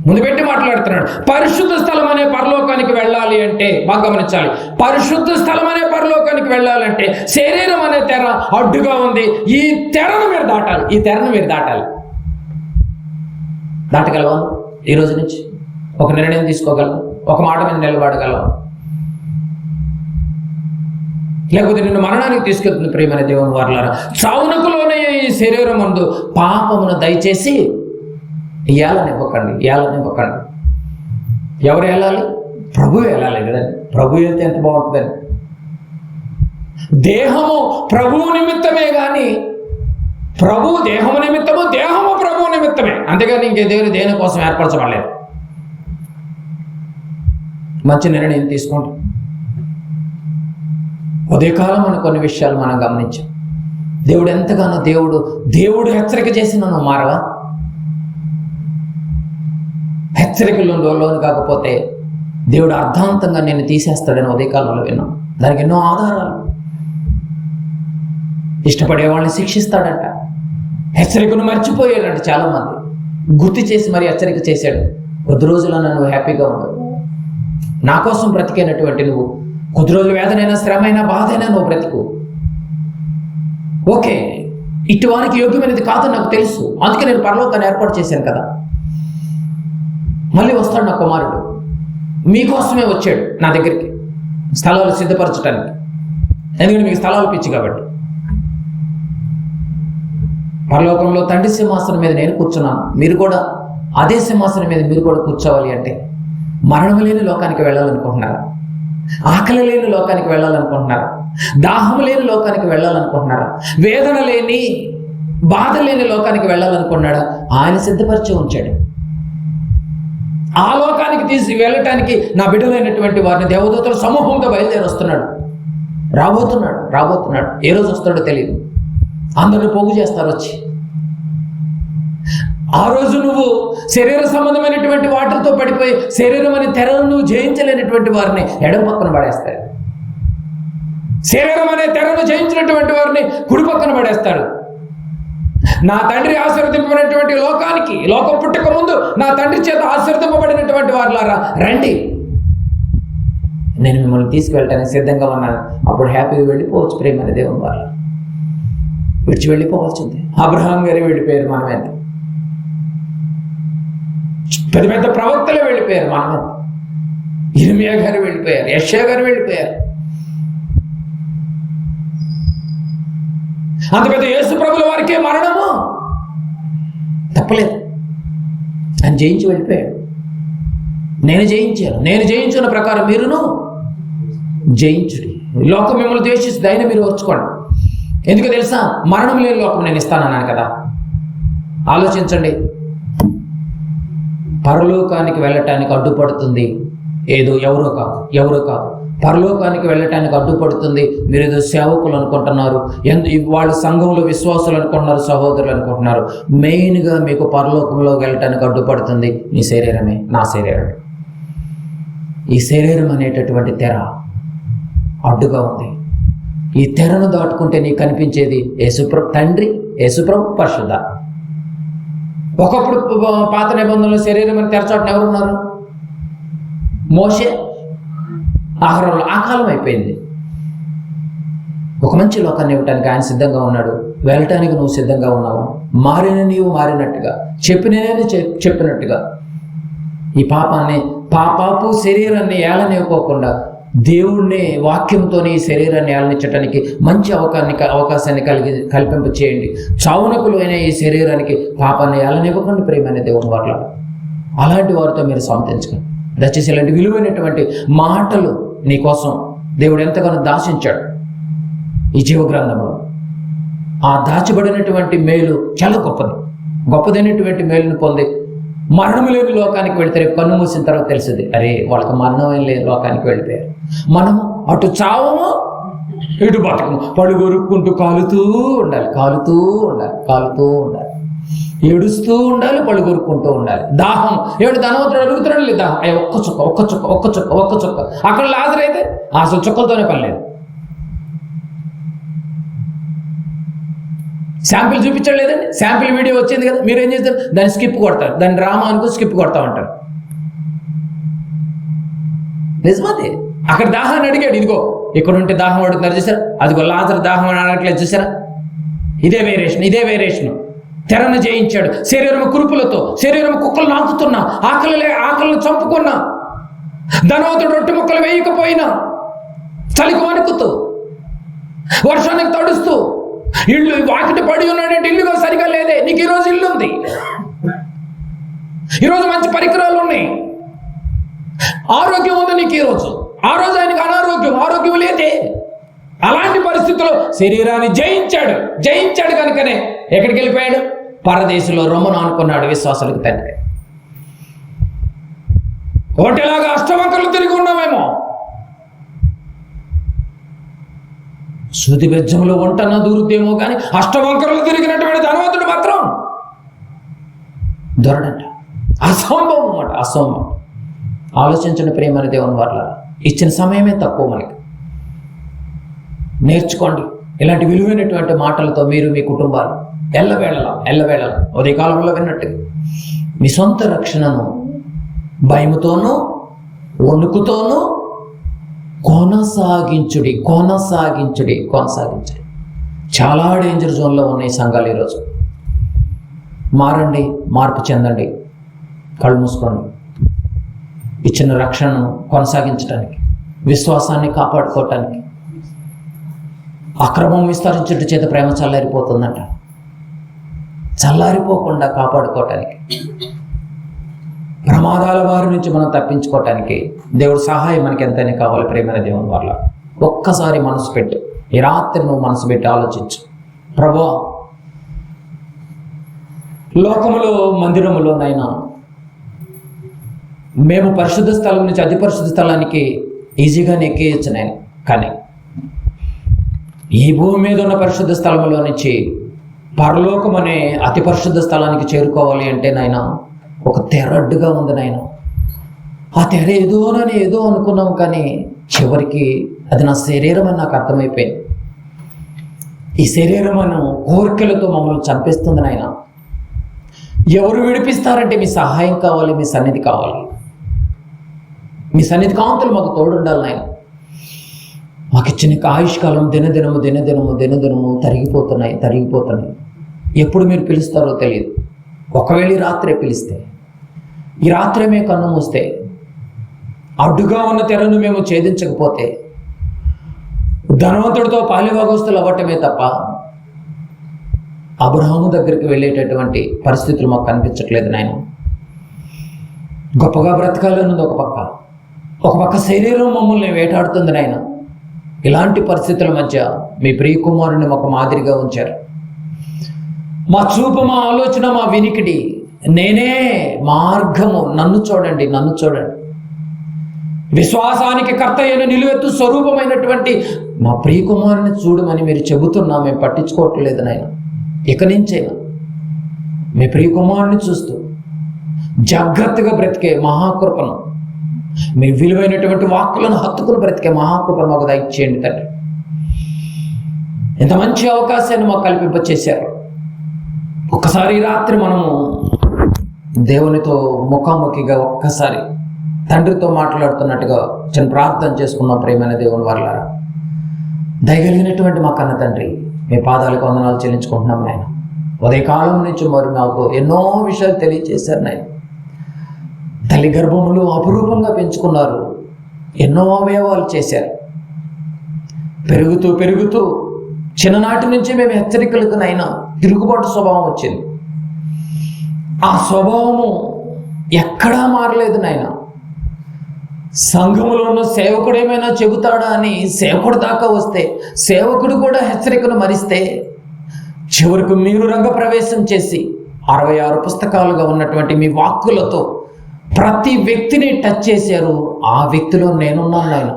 ముందు పెట్టి మాట్లాడుతున్నాడు. పరిశుద్ధ స్థలం అనే పరలోకానికి వెళ్ళాలి అంటే బాగా గమనించాలి. పరిశుద్ధ స్థలం అనే పరలోకానికి వెళ్ళాలంటే శరీరం అనే తెర అడ్డుగా ఉంది. ఈ తెరను మీరు దాటాలి. ఈ తెరను మీరు దాటాలి. దాటగలవా? ఈ రోజు నుంచి ఒక నిర్ణయం తీసుకోగలవు, ఒక మాట మీద నిలబడగలవా? లేకపోతే నిన్ను మరణానికి తీసుకెళ్తుంది ప్రియమైన దేవుని వారలారా. చావునకులోనే ఈ శరీరం ముందు పాపమును దయచేసి ఏలనివ్వకండి. ఎవరు వెళ్ళాలి? ప్రభు వెళ్ళాలి కదండి. ప్రభు వెళ్తే ఎంత బాగుంటుందండి. దేహము ప్రభువు నిమిత్తమే కానీ ప్రభు దేహము నిమిత్తము, దేహము ప్రభువు నిమిత్తమే. అంతేగాని ఇంకే దేవుని దేని కోసం ఏర్పరచబడలేదు. మంచి నిర్ణయం తీసుకోండి. ఉదయకాలం మన కొన్ని విషయాలు మనం గమనించాం. దేవుడు ఎంతగానో దేవుడు హెచ్చరిక చేసిన నువ్వు మారవా? హెచ్చరికలు లోను కాకపోతే దేవుడు అర్థాంతంగా నేను తీసేస్తాడని ఉదయకాలంలో విన్నాం. దానికి ఎన్నో ఆధారాలు. ఇష్టపడే వాళ్ళని శిక్షిస్తాడంట. హెచ్చరికను మర్చిపోయాడంట. చాలామంది గుర్తు చేసి మరి హెచ్చరిక చేశాడు. కొద్ది రోజులన్నా నువ్వు హ్యాపీగా ఉండవు. నా కోసం బ్రతికేనటువంటి నువ్వు కొద్ది రోజులు వేదనైనా, శ్రమైనా, బాధైనా నువ్వు బ్రతుకు. ఓకే, ఇటువానికి యోగ్యమైనది కాదని నాకు తెలుసు, అందుకే నేను పరలోకాన్ని ఏర్పాటు చేశాను కదా. మళ్ళీ వస్తాడు నా కుమారుడు. మీకోసమే వచ్చాడు నా దగ్గరికి స్థలాలు సిద్ధపరచడానికి. ఎందుకంటే మీకు స్థలాలు పిచ్చి కాబట్టి. పరలోకంలో తండ్రి సింహాసనం మీద నేను కూర్చున్నాను, మీరు కూడా అదే సింహాసనం మీద మీరు కూడా కూర్చోవాలి అంటే మరణం లేని లోకానికి వెళ్ళాలనుకుంటున్నారా? ఆకలి లేని లోకానికి వెళ్ళాలనుకుంటున్నారా? దాహం లేని లోకానికి వెళ్ళాలనుకుంటున్నారా? వేదన లేని, బాధ లేని లోకానికి వెళ్ళాలనుకున్నాడా? ఆయన సిద్ధపరిచి ఉంచాడు. ఆ లోకానికి తీసి వెళ్ళటానికి నా బిడ్డలైనటువంటి వారిని దేవదూతల సమూహంతో బయలుదేరి వస్తున్నాడు. రాబోతున్నాడు. ఏ రోజు వస్తాడో తెలియదు. అందరిని పోగు చేస్తారు వచ్చి. ఆ రోజు నువ్వు శరీర సంబంధమైనటువంటి వాటితో పడిపోయి శరీరం అనే తెరను నువ్వు జయించలేనటువంటి వారిని ఎడమ పక్కన పడేస్తాడు. శరీరం అనే తెరను జయించినటువంటి వారిని కుడి పక్కన పడేస్తాడు. నా తండ్రి ఆశీర్వదింపబడినటువంటి లోకానికి, లోకం పుట్టక ముందు నా తండ్రి చేత ఆశీర్వదింపబడినటువంటి వారులారా రండి, నేను మిమ్మల్ని తీసుకువెళ్ళటానికి సిద్ధంగా ఉన్నాను. అప్పుడు హ్యాపీగా వెళ్ళిపోవచ్చు. ప్రేమైన దేవుని వారు విడిచి వెళ్ళిపోవాల్సింది. అబ్రహాం గారు వెళ్ళిపోయారు, మనమేంత. పెద్ద పెద్ద ప్రవక్తలు వెళ్ళిపోయారు, మనమేంత. ఇర్మియా గారు వెళ్ళిపోయారు, యెషయా గారు వెళ్ళిపోయారు. అంత పెద్ద యేసు ప్రభుల వారికే మరణము తప్పలేదు. ఆయన జయించి వెళ్ళిపోయాడు. నేను జయించిన ప్రకారం మీరును జయించుడి. లోకం మిమ్మల్ని ద్వేషిస్తుంది, అయినా మీరు ఓర్చుకోండి. ఎందుకు తెలుసా? మరణం లేని లోకం నేను ఇస్తానన్నాను కదా. ఆలోచించండి. పరలోకానికి వెళ్ళటానికి అడ్డుపడుతుంది ఏదో ఎవరో కాదు. పరలోకానికి వెళ్ళటానికి అడ్డుపడుతుంది మీరు ఏదో సేవకులు అనుకుంటున్నారు, వాళ్ళు సంఘంలో విశ్వాసులు అనుకుంటున్నారు, సహోదరులు అనుకుంటున్నారు. మెయిన్గా మీకు పరలోకంలో వెళ్ళటానికి అడ్డుపడుతుంది నీ శరీరమే, నా శరీరం. ఈ శరీరం అనేటటువంటి తెర అడ్డుగా ఉంది. ఈ తెరను దాటుకుంటే నీకు కనిపించేది తండ్రి, యేసుప్రభు, పరిశుద్ధ. ఒకప్పుడు పాత నిబంధనలో శరీరం అని తెరచాటున ఎవరున్నారు? మోషే, ఆహారంలో. ఆ కాలం అయిపోయింది. ఒక మంచి లోకాన్ని ఇవ్వటానికి ఆయన సిద్ధంగా ఉన్నాడు. వెళ్ళటానికి నువ్వు సిద్ధంగా ఉన్నావు. మారిన నీవు మారినట్టుగా, చెప్పినట్టుగా ఈ పాపాపు శరీరాన్ని ఏలనివ్వకోకుండా దేవుణ్ణి వాక్యంతో ఈ శరీరాన్ని ఏలనిచ్చటానికి మంచి అవకాశాన్ని కల్పింప చేయండి. చావునకులు అయిన ఈ శరీరానికి పాపాన్ని ఏలనివ్వకండి ప్రియమైన దేవుని వారిలో. అలాంటి వారితో మీరు సమర్థించకండి. దయచేసి ఇలాంటి విలువైనటువంటి మాటలు నీ కోసం దేవుడు ఎంతగానో దాచించాడు ఈ జీవ గ్రంథంలో. ఆ దాచబడినటువంటి మేలు చాలా గొప్పదైనటువంటి మేలును పొంది మరణం లేని లోకానికి వెళితే రేపు కన్ను మూసిన తర్వాత తెలిసింది, అరే వాళ్ళకి మరణం లేని లోకానికి వెళ్ళిపోయారు. మనము అటు చావము ఇటు బతకము, పళ్ళు కొరుక్కుంటూ కాలుతూ ఉండాలి, ఏడుస్తూ ఉండాలి, పళ్ళు కొరుక్కుంటూ ఉండాలి. దాహం ధనవంతుడు అడుగుతున్నాడు లేదు, దాహం ఒక్క చుక్క. అక్కడ లాజరైతే అసలు చుక్కలతోనే పని లేదు. శాంపిల్ చూపించాడు లేదండి, శాంపిల్ వీడియో వచ్చింది కదా, మీరేం చేస్తారు? దాన్ని స్కిప్ కొడతారు, దాన్ని డ్రామా అనుకో స్కిప్ కొడతా ఉంటారు. నిజమది. అక్కడ దాహాన్ని అడిగాడు, ఇదిగో ఇక్కడ ఉంటే దాహం అడుగుతున్నారు చూసారా, అదిగో లాజరు దాహం అని అడగట్లేదు చూసారా. ఇదే వేరియేషన్. తెరను జయించాడు, శరీరము కురుపులతో, శరీరము కుక్కలు నాకుతున్నా, ఆకలిని చంపుకున్నా, ధనవంతుడు రొట్టె ముక్కలు వేయకపోయినా, చలికి వణుకుతూ, వర్షానికి తడుస్తూ, ఇల్లు వాకిటి పడి ఉన్నాడంటే ఇల్లు సరిగా లేదే, నీకు ఈరోజు ఇల్లు ఉంది, ఈరోజు మంచి పరికరాలు ఉన్నాయి, ఆరోగ్యం ఉంది నీకు ఈరోజు. ఆ రోజు ఆయనకు ఆరోగ్యం లేదే. అలాంటి పరిస్థితుల్లో శరీరాన్ని జయించాడు కనుకనే ఎక్కడికి వెళ్ళిపోయాడు? పరదేశంలో రొమ్మను అనుకున్నాడు విశ్వాసులకు తండ్రి. ఒకటిలాగా అష్టవంకర్లు తిరిగి ఉన్నామేమో. శృతి బెజ్జంలో ఒంటన్న దూరుద్దేమో కానీ అష్టవంకర్లు తిరిగినటువంటి ధనవంతుడు మాత్రం దొరడంట. అసంభవం అన్నమాట, అసంభవం. ఆలోచించండి ప్రేమని దేవుని వాళ్ళ, ఇచ్చిన సమయమే తక్కువ మనకి. నేర్చుకోండి ఇలాంటి విలువైనటువంటి మాటలతో మీరు మీ కుటుంబాలు ఎల్లవేళలా ఉదయకాలంలో విన్నట్టు మీ సొంత రక్షణను భయముతోనూ వణుకుతోనూ కొనసాగించుడి. చాలా డేంజర్ జోన్లో ఉన్నాయి సంఘాలు ఈరోజు. మారండి, మార్పు చెందండి, కళ్ళు మూసుకోండి. ఇచ్చిన రక్షణను కొనసాగించడానికి, విశ్వాసాన్ని కాపాడుకోవటానికి. అక్రమం విస్తరించడం చేత ప్రేమ చల్లారిపోతుందంట. చల్లారిపోకుండా కాపాడుకోవటానికి, ప్రమాదాల వారి నుంచి మనం తప్పించుకోవటానికి దేవుడు సహాయం మనకి ఎంతైనా కావాలి. ప్రేమైన దేవుని వల్ల ఒక్కసారి మనసు పెట్టు, ఈ రాత్రి నువ్వు మనసు పెట్టి ఆలోచించు. ప్రభువా, లోకములో మందిరములోనైనా మేము పరిశుద్ధ స్థలం నుంచి అతి పరిశుద్ధ స్థలానికి ఈజీగానే ఎక్కేయచ్చు నేను, కానీ ఈ భూమి మీద ఉన్న పరిశుద్ధ స్థలంలో నుంచి పరలోకం అనే అతి పరిశుద్ధ స్థలానికి చేరుకోవాలి అంటే నాయన ఒక తెర అడ్డుగా ఉంది నాయన. ఆ తెర ఏదో అనుకున్నాం, కానీ చివరికి అది నా శరీరం అని నాకు అర్థమైపోయింది. ఈ శరీరం అను కోరికలతో మమ్మల్ని చంపేస్తుంది నాయన. ఎవరు విడిపిస్తారంటే మీ సహాయం కావాలి, మీ సన్నిధి కావాలి. మీ సన్నిధి కాంతులు మాకు తోడుండాలి నాయన. మాకు ఇచ్చిన ఆయుష్కాలం దినదినము తరిగిపోతున్నాయి. ఎప్పుడు మీరు పిలుస్తారో తెలియదు. ఒకవేళ ఈ రాత్రే పిలిస్తే, ఈ రాత్రే మేము కన్ను మూస్తే, అడ్డుగా ఉన్న తెరను మేము ఛేదించకపోతే ధనవంతుడితో పాలిభాగస్తులు అవ్వటమే తప్ప అబ్రహాము దగ్గరికి వెళ్ళేటటువంటి పరిస్థితులు మాకు కనిపించట్లేదు నాయన. గొప్పగా బ్రతకాలన్నది ఒక పక్క శరీరం మమ్మల్ని వేటాడుతుంది నాయన. ఇలాంటి పరిస్థితుల మధ్య మీ ప్రియ కుమారుని మాకు మాదిరిగా ఉంచారు. మా చూపు, మా ఆలోచన, మా వినికిడి, నేనే మార్గము, నన్ను చూడండి. విశ్వాసానికి కర్త అయిన నిలువెత్తు స్వరూపమైనటువంటి నా ప్రియ కుమారుని చూడమని మీరు చెబుతున్నా మేము పట్టించుకోవట్లేదు నాయన. ఇక నుంచైనా మీ ప్రియ కుమారుని చూస్తూ జాగ్రత్తగా బ్రతికే మహాకృపను, మీ విలువైనటువంటి వాక్కులను హత్తుకుని బ్రతికే మహాకృపను మాకు దయచేయండి తండ్రి. ఇంత మంచి అవకాశాన్ని మాకు కల్పింపచేశారు. ఒక్కసారి రాత్రి మనము దేవునితో ముఖాముఖిగా ఒక్కసారి తండ్రితో మాట్లాడుతున్నట్టుగా చిన్న ప్రార్థన చేసుకున్నాం. ప్రేమైన దేవుని వారలారా, దయగలిగినటువంటి మా కన్న తండ్రి, మీ పాదాలకు వందనాలు చెల్లించుకుంటున్నాం నాయన. ఉదయకాలం నుంచి మరి మాకు ఎన్నో విషయాలు తెలియజేశారు నాయన. తల్లి గర్భములు అపురూపంగా పెంచుకున్నారు, ఎన్నో అవయవాలు చేశారు. పెరుగుతూ చిన్ననాటి నుంచి మేము హెచ్చరికలకు నాయన తిరుగుబాటు స్వభావం వచ్చింది. ఆ స్వభావము ఎక్కడా మారలేదు నాయన. సంఘములో ఉన్న సేవకుడు ఏమైనా చెబుతాడా అని సేవకుడు దాకా వస్తే, సేవకుడు కూడా హెచ్చరికను మరిస్తే, చివరకు మీరు రంగప్రవేశం చేసి 66 పుస్తకాలుగా ఉన్నటువంటి మీ వాక్కులతో ప్రతి వ్యక్తిని టచ్ చేశారు. ఆ వ్యక్తిలో నేనున్నాను నాయన.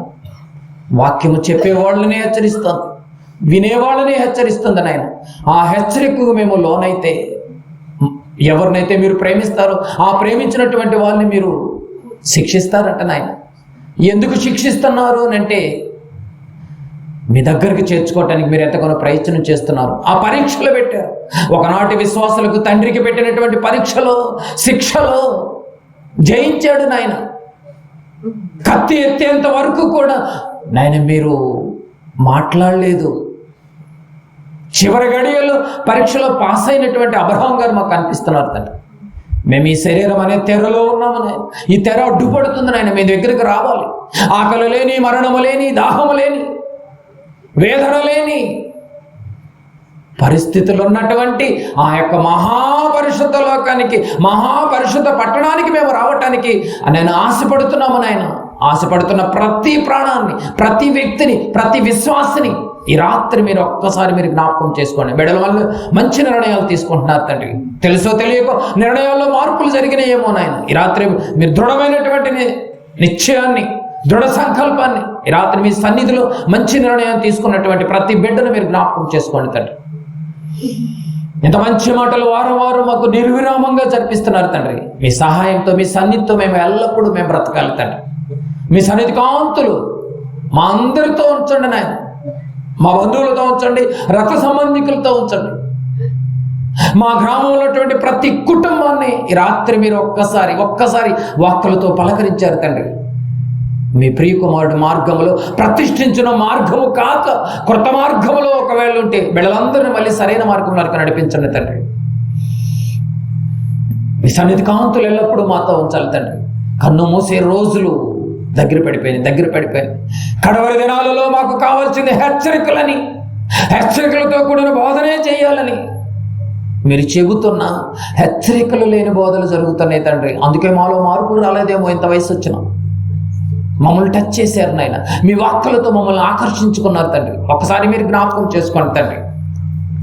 వాక్యము చెప్పేవాళ్ళని హెచ్చరిస్తాను, వినేవాళ్ళని హెచ్చరిస్తుంది నాయన. ఆ హెచ్చరికకు మేము లోనైతే, ఎవరినైతే మీరు ప్రేమిస్తారో ఆ ప్రేమించినటువంటి వాళ్ళని మీరు శిక్షిస్తారట నాయన. ఎందుకు శిక్షిస్తున్నారు అని అంటే, మీ దగ్గరికి చేర్చుకోవటానికి మీరు ఎంతగానో ప్రయత్నం చేస్తున్నారు. ఆ పరీక్షలు పెట్టారు. ఒకనాటి విశ్వాసులకు తండ్రికి పెట్టినటువంటి పరీక్షలో, శిక్షలో జయించాడు నాయన. కత్తి ఎత్తేంత వరకు కూడా నాయన మీరు మాట్లాడలేదు. చివరి గడియల్లో పరీక్షలో పాస్ అయినటువంటి అబ్రహాం గారు మాకు కనిపిస్తున్నారు తండ్రి. మేము ఈ శరీరం అనే తెరలో ఉన్నాము నాయన. ఈ తెర అడ్డుపడుతుంది నాయన. మీ దగ్గరికి రావాలి. ఆకలి లేని, మరణము లేని, దాహము లేని, వేదన లేని పరిస్థితులు ఉన్నటువంటి ఆ యొక్క మహాపరిశుద్ధ లోకానికి, మహాపరిశుద్ధ పట్టణానికి మేము రావటానికి నేను ఆశపడుతున్నాము నాయన. ఆశపడుతున్న ప్రతి ప్రాణాన్ని, ప్రతి వ్యక్తిని, ప్రతి విశ్వాసిని ఈ రాత్రి మీరు ఒక్కసారి మీరు జ్ఞాపకం చేసుకోండి. బిడ్డల వల్ల మంచి నిర్ణయాలు తీసుకుంటున్నారు తండ్రి. తెలుసో తెలియకో నిర్ణయాల్లో మార్పులు జరిగినాయేమో నాయన. ఈ రాత్రి మీరు దృఢమైనటువంటి నిశ్చయాన్ని, దృఢ సంకల్పాన్ని ఈ రాత్రి మీ సన్నిధిలో మంచి నిర్ణయం తీసుకున్నటువంటి ప్రతి బిడ్డను మీరు జ్ఞాపకం చేసుకోండి తండ్రి. ఇంత మంచి మాటలు వారం వారం మాకు నిర్విరామంగా జరిపిస్తున్నారు తండ్రి. మీ సహాయంతో, మీ సన్నిధితో మేము ఎల్లప్పుడూ మేము బ్రతకాలి తండ్రి. మీ సన్నిధి కాంతులు మా అందరితో ఉంచండి నాయన. మా బంధువులతో ఉంచండి, రక్త సంబంధికులతో ఉంచండి. మా గ్రామంలో ఉన్నటువంటి ప్రతి కుటుంబాన్ని ఈ రాత్రి మీరు ఒక్కసారి వాక్కులతో పలకరించారు తండ్రి. మీ ప్రియకుమారుడు మార్గములో ప్రతిష్ఠించిన మార్గము కాక కొత్త మార్గములో ఒకవేళ ఉంటే బిడ్డలందరినీ మళ్ళీ సరైన మార్గంలోకి నడిపించండి తండ్రి. మీ సన్నిధి కాంతులు ఎల్లప్పుడూ మాతో ఉంచాలి తండ్రి. కన్ను మూసే రోజులు దగ్గర పడిపోయింది. కడవరి దినాలలో మాకు కావాల్సింది హెచ్చరికలతో కూడిన బోధనే చేయాలని మీరు చెబుతున్న హెచ్చరికలు లేని బోధలు జరుగుతున్నాయి తండ్రి. అందుకే మాలో మార్పులు రాలేదేమో. ఇంత వయసు వచ్చినా మమ్మల్ని టచ్ చేశారు నాయన. మీ వాక్కులతో మమ్మల్ని ఆకర్షించుకున్నారు తండ్రి. ఒక్కసారి మీరు జ్ఞాపకం చేసుకోండి తండ్రి.